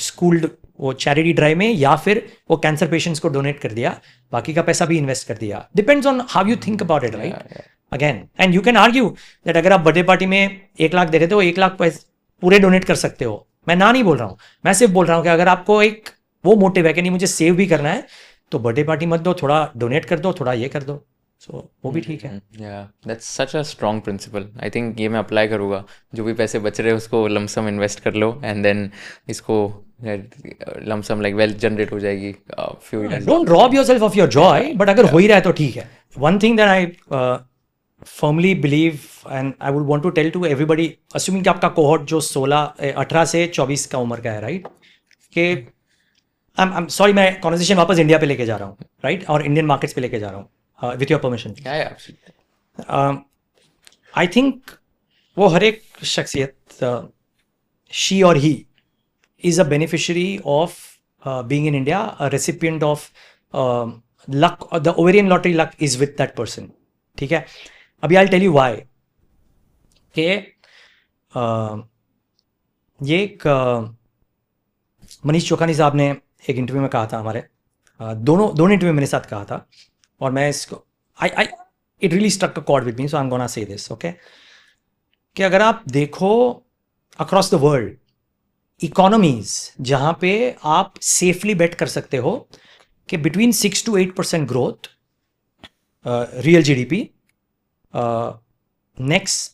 स्कूल वो चैरिटी ड्राइव में या फिर वो कैंसर पेशेंट्स को डोनेट कर दिया. बाकी का पैसा भी इन्वेस्ट कर दिया. Depends on how you think about it, right? Again, and you can argue that अगर आप बर्थडे पार्टी में 1 लाख दे रहे थे, 1 लाख पैसे पूरे डोनेट कर सकते हो. मैं ना नहीं बोल रहा हूँ, मैं सिर्फ बोल रहा हूँ कि अगर आपको एक वो मोटिव है कि नहीं मुझे सेव भी करना है, तो बर्थडे पार्टी मत दो, थोड़ा डोनेट कर दो, थोड़ा ये कर दो. सो वो भी ठीक है. That's such a strong principle. I think ये मैं अप्लाई करूँगा. जो भी पैसे बच रहे हैं उसको लमसम इन्वेस्ट कर लो एंड देन इसको लमसम लाइक वेल्थ जनरेट हो जाएगी. Don't rob yourself of your joy, but अगर हो ही रहा है तो ठीक है. One thing that I firmly believe and I would want to tell to everybody, assuming कि आपका cohort जो 18 से 24 का उम्र का है, राइट? कि I'm sorry, मैं conversation वापस इंडिया पे लेके जा रहा हूँ, राइट? और इंडियन मार्केट्स पे लेके जा रहा हूँ, with your permission. Yeah, absolutely. I think वो हर एक शख्सियत she और he is a beneficiary of being in India, a recipient of luck, or the ovarian lottery luck is with that person. ठीक है, अभी I'll tell you why. कि ये एक मनीष चौखानी साहब ने एक इंटरव्यू में कहा था, हमारे दोनों इंटरव्यू मेरे साथ कहा था, और मैं इसको it really struck a chord with me, so I am gonna say this, okay, कि अगर आप देखो अक्रॉस द वर्ल्ड इकोनॉमीज जहां पे आप सेफली बेट कर सकते हो कि between 6 to 8% growth real GDP next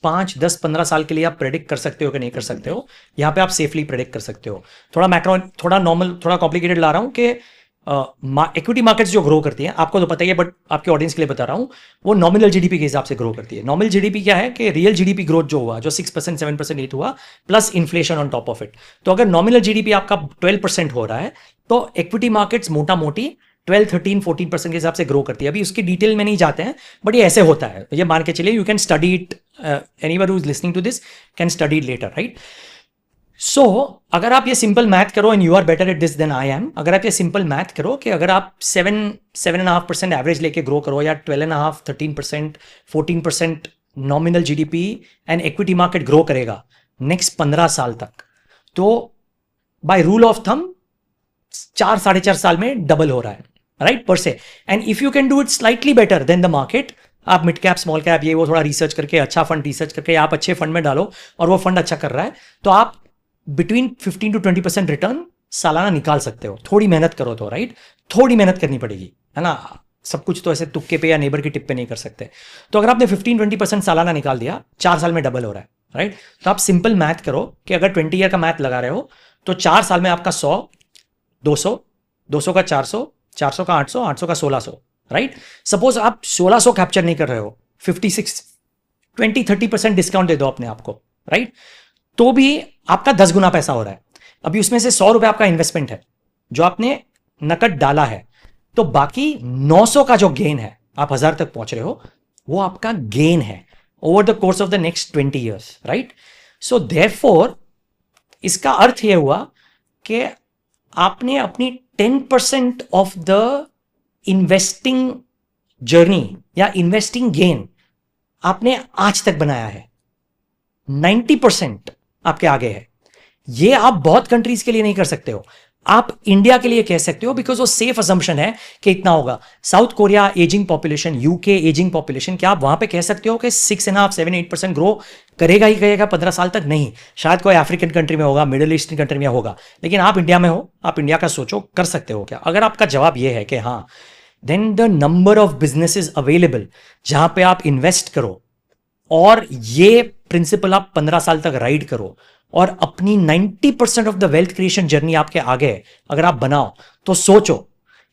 5, 10, 15 साल के लिए आप प्रेडिक्ट कर सकते हो कि नहीं कर सकते हो, यहाँ पे आप सेफली प्रेडिक्ट कर सकते हो. थोड़ा मैक्रो, थोड़ा नॉर्मल, थोड़ा कॉम्प्लिकेटेड ला रहा हूँ कि इक्विटी मार्केट्स जो ग्रो करती हैं, आपको तो पता ही है, बट आपके ऑडियंस के लिए बता रहा हूँ, वो नॉमिनल जीडीपी के हिसाब से ग्रो करती है. नॉमिनल जीडीपी क्या है कि रियल जीडीपी ग्रोथ जो हुआ, जो 6%, 7%, 8 हुआ, plus inflation on top of it. तो अगर नॉमिनल जीडीपी आपका 12% हो रहा है, तो इक्विटी मार्केट्स मोटा मोटी 12, 13, 14% के हिसाब से ग्रो करती है. अभी उसकी डिटेल में नहीं जाते हैं, बट ये ऐसे होता है. ये मान के चलिए, you can study it, anyone who is listening to this can study it later, right. So अगर आप ये सिंपल मैथ करो, and you are better at this than I am, अगर आप ये सिंपल मैथ करो कि अगर आप 7.5% एवरेज लेके ग्रो करो, या 12.5, 13%, 14% nominal GDP and equity market grow करेगा नेक्स्ट 15 साल तक, तो बाय रूल ऑफ थंब 4-4.5 साल में डबल हो रहा है, राइट, पर से. And if you can do it slightly better than the market, आप मिड कैप, स्मॉल कैप, ये वो थोड़ा रिसर्च करके, अच्छा फंड रिसर्च करके आप अच्छे फंड में डालो, और वो फंड अच्छा कर रहा है, तो आप बिटवीन 15 to 20% रिटर्न सालाना निकाल सकते हो. थोड़ी मेहनत करो तो, राइट, थोड़ी मेहनत करनी पड़ेगी, है ना. सब कुछ तो ऐसे तुक्के पे या नेबर की टिप पे नहीं कर सकते. तो अगर आपने 15-20% सालाना निकाल दिया, 4 साल में डबल हो रहा है, राइट. तो आप सिंपल मैथ करो कि अगर 20 ईयर का मैथ लगा रहे हो, तो 4 साल में आपका 100, 200, 200 का 400, 400 का 800, 800 का 1600, राइट. सपोज आप 1600 कैप्चर नहीं कर रहे हो, 56, 20-30% डिस्काउंट दे दो अपने आप को, राइट, तो भी आपका 10 गुना पैसा हो रहा है. अभी उसमें से 100 रुपए आपका इन्वेस्टमेंट है जो आपने नकद डाला है, तो बाकी 900 का जो गेन है, आप 1000 तक पहुंच रहे हो, वो आपका गेन है over the course of the next 20 years, right. So therefore इसका अर्थ यह हुआ कि आपने अपनी 10% ऑफ द इन्वेस्टिंग जर्नी या इन्वेस्टिंग गेन आपने आज तक बनाया है, 90% आपके आगे है. ये आप बहुत कंट्रीज के लिए नहीं कर सकते हो, आप इंडिया के लिए कह सकते हो, बिकॉज वो सेफ असम्पशन है कि इतना होगा. South Korea ageing population, UK ageing population, क्या आप वहां पे कह सकते हो कि 6.5, 7, 8% ग्रो करेगा ही करेगा 15 साल तक? नहीं. शायद कोई अफ्रीकन कंट्री में होगा, मिडिल ईस्टर्न कंट्री में होगा, लेकिन आप इंडिया में हो, आप इंडिया का सोचो, कर सकते हो क्या? अगर आपका जवाब ये है कि हाँ, then the number of businesses available जहां पे आप इन्वेस्ट करो, और ये प्रिंसिपल आप 15 साल तक राइड करो, और अपनी 90% of the wealth creation journey आपके आगे है अगर आप बनाओ, तो सोचो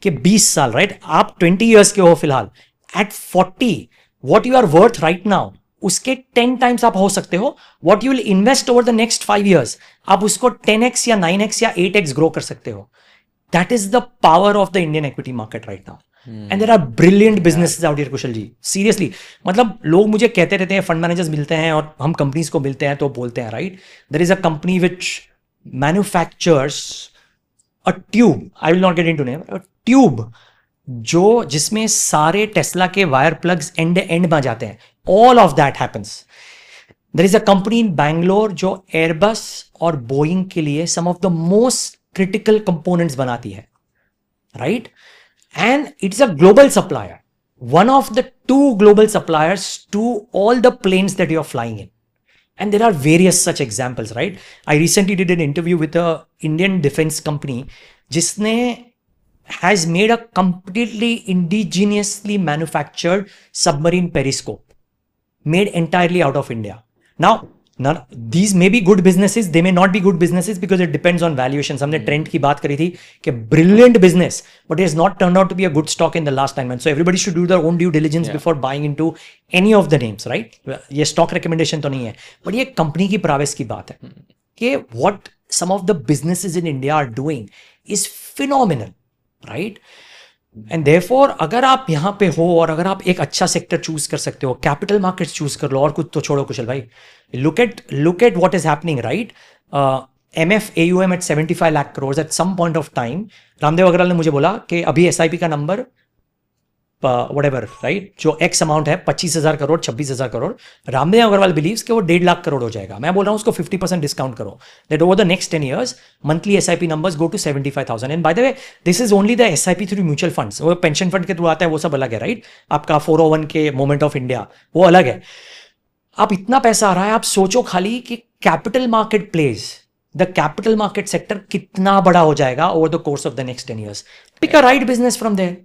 कि 20 साल, राइट, आप 20 ईयर्स के हो फिलहाल, at 40 what you are worth right now, उसके 10 टाइम्स आप हो सकते हो. What you will invest over the next 5 years, आप उसको 10x या 9x या 8x ग्रो कर सकते हो. That is the power of the Indian equity market right now. And there are brilliant businesses out here, Kushal ji, seriously. मतलब लोग मुझे कहते रहते हैं, फंड मैनेजर्स मिलते हैं और हम कंपनीज को मिलते हैं तो बोलते हैं, right, there is a company which manufactures a tube, I will not get into name, a tube जो जिसमें सारे टेस्ला के वायर प्लग्स एंड में जाते हैं. All of that happens. There is a company in Bangalore जो एयरबस और Boeing के लिए some of the most critical components बनाती है, right. And it's a global supplier, one of the 2 global suppliers to all the planes that you're flying in. And there are various such examples, right? I recently did an interview with a Indian defense company, जिसने has made a completely indigenously manufactured submarine periscope, made entirely out of India. Now, these may be good businesses, they may not be good businesses because it depends on valuations. हमने trend की बात करी थी कि brilliant business, but it has not turned out to be a good stock in the last 9 months. So everybody should do their own due diligence before buying into any of the names, right? ये stock recommendation तो नहीं है, but ये company की prowess की बात है कि what some of the businesses in India are doing is phenomenal, right? And therefore अगर आप यहां पे हो और अगर आप एक अच्छा सेक्टर चूज कर सकते हो, कैपिटल मार्केट्स चूज कर लो, और कुछ तो छोड़ो कुशल भाई, look at what is happening, right. MF AUM at 75 lakh crores at some point of time, Ramdev Agarwal ने मुझे बोला कि अभी SIP का नंबर whatever, right, जो X अमाउंट है 25,000 करोड़ 26,000 करोड़, रामदेव अग्रवाल बिलीव्स कि वो 1.5 लाख करोड़ हो जाएगा. मैं बोल रहा हूँ उसको 50% डिस्काउंट करो. That over the next 10 years, monthly SIP numbers go to 75,000. And by the way, this is only the SIP through mutual funds. वो पेंशन फंड के थ्रू आता है वो सब अलग है, राइट. आपका 401 के मोमेंट ऑफ इंडिया वो अलग है. आप इतना पैसा आ रहा है, आप सोचो खाली कि capital market plays, the capital market sector कितना बड़ा हो जाएगा over the course of the next 10 years. Pick a right business from there.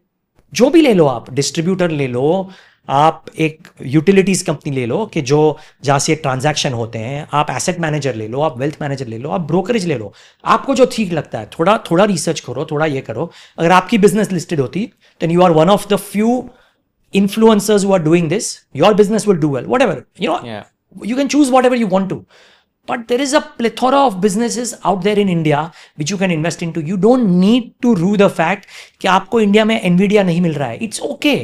जो भी ले लो, आप डिस्ट्रीब्यूटर ले लो, आप एक यूटिलिटीज कंपनी ले लो कि जो जहाँ से ट्रांजैक्शन होते हैं, आप एसेट मैनेजर ले लो, आप वेल्थ मैनेजर ले लो, आप ब्रोकरेज ले लो, आपको जो ठीक लगता है. थोड़ा थोड़ा रिसर्च करो, थोड़ा ये करो. अगर आपकी बिजनेस लिस्टेड होती then you are one of the few influencers who are doing this, your business will do well. Whatever, you know, Yeah. you can choose whatever you want to. But there is a plethora of businesses out there in India which you can invest into. You don't need to rue the fact कि आपको India में Nvidia नहीं मिल रहा है. It's okay.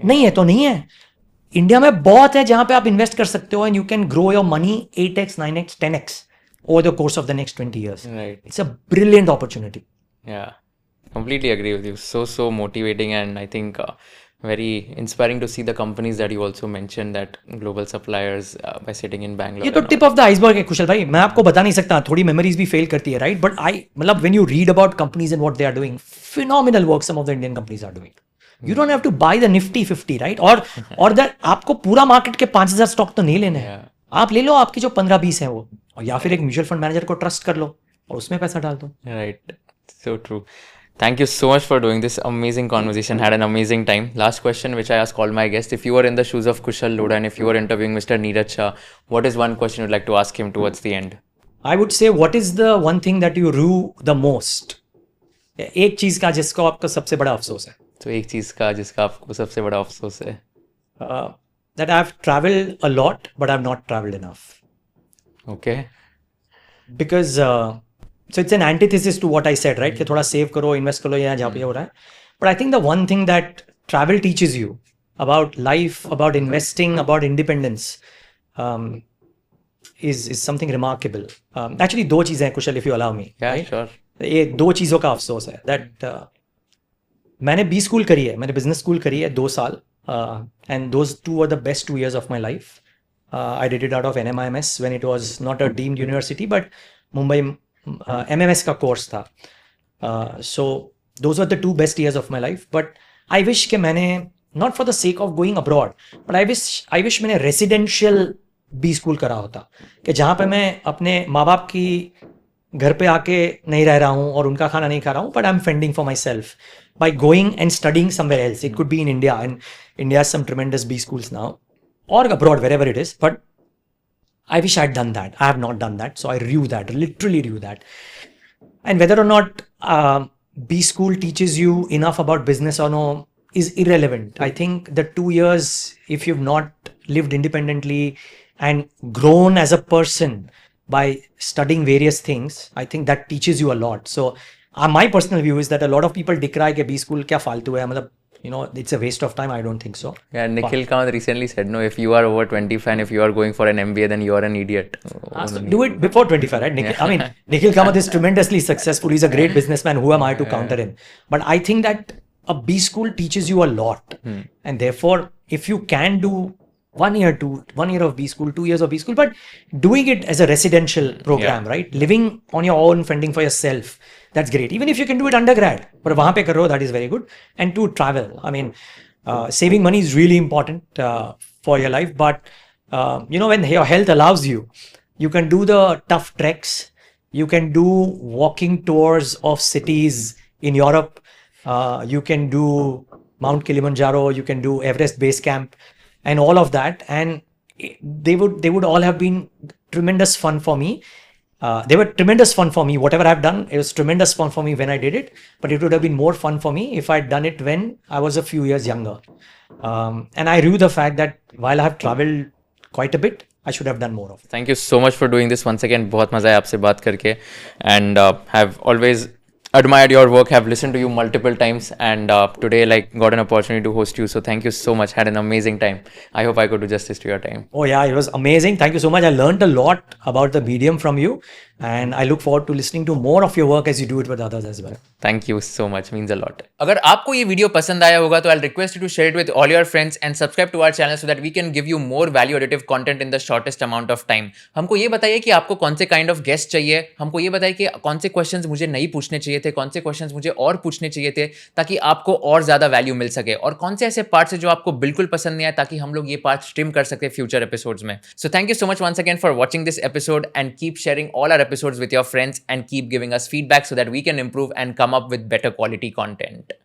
नहीं है तो नहीं है. इंडिया में बहुत है जहां पे आप इन्वेस्ट कर सकते हो and you can grow your money 8x, 9x, 10x over the course of the next 20 years. Right. It's a brilliant opportunity. Yeah, completely agree with you. So motivating, and I think very inspiring to see the companies that you also mentioned, that global suppliers by sitting in Bangalore. ये तो tip of the iceberg है कुशल भाई. मैं आपको बता नहीं सकता, थोड़ी मेमोरीज भी फेल करती है, राइट. बट मतलब when you read about companies and what they are doing, phenomenal work some of the Indian companies are doing. You don't have to buy the Nifty 50, right. और that आपको पूरा market के 5,000 stock तो नहीं लेने हैं. आप ले लो आपकी जो 15-20 है वो, या फिर एक म्यूचुअल फंड मैनेजर को ट्रस्ट कर लो और उसमें पैसा डाल दो. Right. So true. Thank you so much for doing this amazing conversation. Had an amazing time. Last question, which I ask all my guests: if you were in the shoes of Kushal Lodha and if you were interviewing Mr. Neeraj Shah, what is one question you'd like to ask him towards the end? I would say, what is the one thing that you rue the most? एक चीज का जिसको आपका सबसे बड़ा अफसोस है. तो एक चीज का जिसका आपको सबसे बड़ा अफसोस है. That I've traveled a lot, but I've not traveled enough. Okay. Because so it's an antithesis to what I said, right? कि थोड़ा सेव करो, इन्वेस्ट करो यहाँ जहाँ पे हो रहा है. But I think the one thing that travel teaches you about life, about investing, about independence, is something remarkable. Actually, दो चीजें हैं कुशल, if you allow me. Yeah, right? sure. ये दो चीजों का अफसोस है. That मैंने B स्कूल करी है, मैंने बिजनेस स्कूल करी है 2 साल, and those 2 were the best 2 years of my life. I did it out of NMIMS when it was not a deemed university, but Mumbai MMS का कोर्स था. So those were the 2 best years of my life. But I wish कि मैंने, not for the sake of going abroad, but I wish मैंने residential B school करा होता, कि जहाँ पे मैं अपने माँ बाप की घर पे आके नहीं रह रहा हूँ और उनका खाना नहीं खा रहा हूँ, but I'm fending for myself by going and studying somewhere else. It could be in India, and India has some tremendous B schools now, or abroad, wherever it is. But I wish I'd done that. I have not done that. So I rue that, literally rue that. And whether or not B school teaches you enough about business or no is irrelevant. I think the 2 years, if you've not lived independently and grown as a person by studying various things, I think that teaches you a lot. So my personal view is that a lot of people decry कि B school क्या फालतू है, मतलब, you know, it's a waste of time. I don't think so. Yeah, Nikhil Kamath recently said, no, if you are over 25 and if you are going for an MBA, then you are an idiot. So do it before 25, right? I mean, Nikhil Kamath is tremendously successful. He's a great businessman. Who am I to counter him? But I think that a B school teaches you a lot. And therefore, if you can do 1 year of B school, 2 years of B school, but doing it as a residential program, right? Living on your own, fending for yourself, that's great. Even if you can do it undergrad, but वहाँ पे करो, that is very good. And to travel, I mean, saving money is really important for your life. But you know, when your health allows you, you can do the tough treks. You can do walking tours of cities in Europe. You can do Mount Kilimanjaro. You can do Everest Base Camp, and all of that. And they would all have been tremendous fun for me. They were tremendous fun for me. Whatever I've done, it was tremendous fun for me when I did it. But it would have been more fun for me if I'd done it when I was a few years younger. And I rue the fact that while I have traveled quite a bit, I should have done more of it. Thank you so much for doing this once again. बहुत मजा आया आपसे बात करके, and have always admired your work, have listened to you multiple times, and today got an opportunity to host you. So thank you so much. Had an amazing time. I hope I could do justice to your time. Oh yeah, it was amazing. Thank you so much. I learned a lot about the medium from you. And I look forward to listening to more of your work as you do it with others as well. Thank you so much, means a lot. अगर आपको ये video पसंद आया होगा तो I request you to share it with all your friends and subscribe to our channel so that we can give you more value additive content in the shortest amount of time. हमको ये बताइए कि आपको कौन से kind of guest चाहिए, हमको ये बताइए कि कौन से क्वेश्चंस मुझे नहीं पूछने चाहिए थे, कौन से क्वेश्चंस मुझे और पूछने चाहिए थे ताकि आपको और ज्यादा वैल्यू मिल सके, और कौन से ऐसे पार्ट्स हैं जो आपको बिल्कुल पसंद नहीं आए ताकि हम लोग ये पार्ट्स ट्रिम कर सके फ्यूचर एपिसोड्स में। So thank you so much once again for watching this episode and keep sharing all our episodes with your friends and keep giving us feedback so that we can improve and come up with better quality content.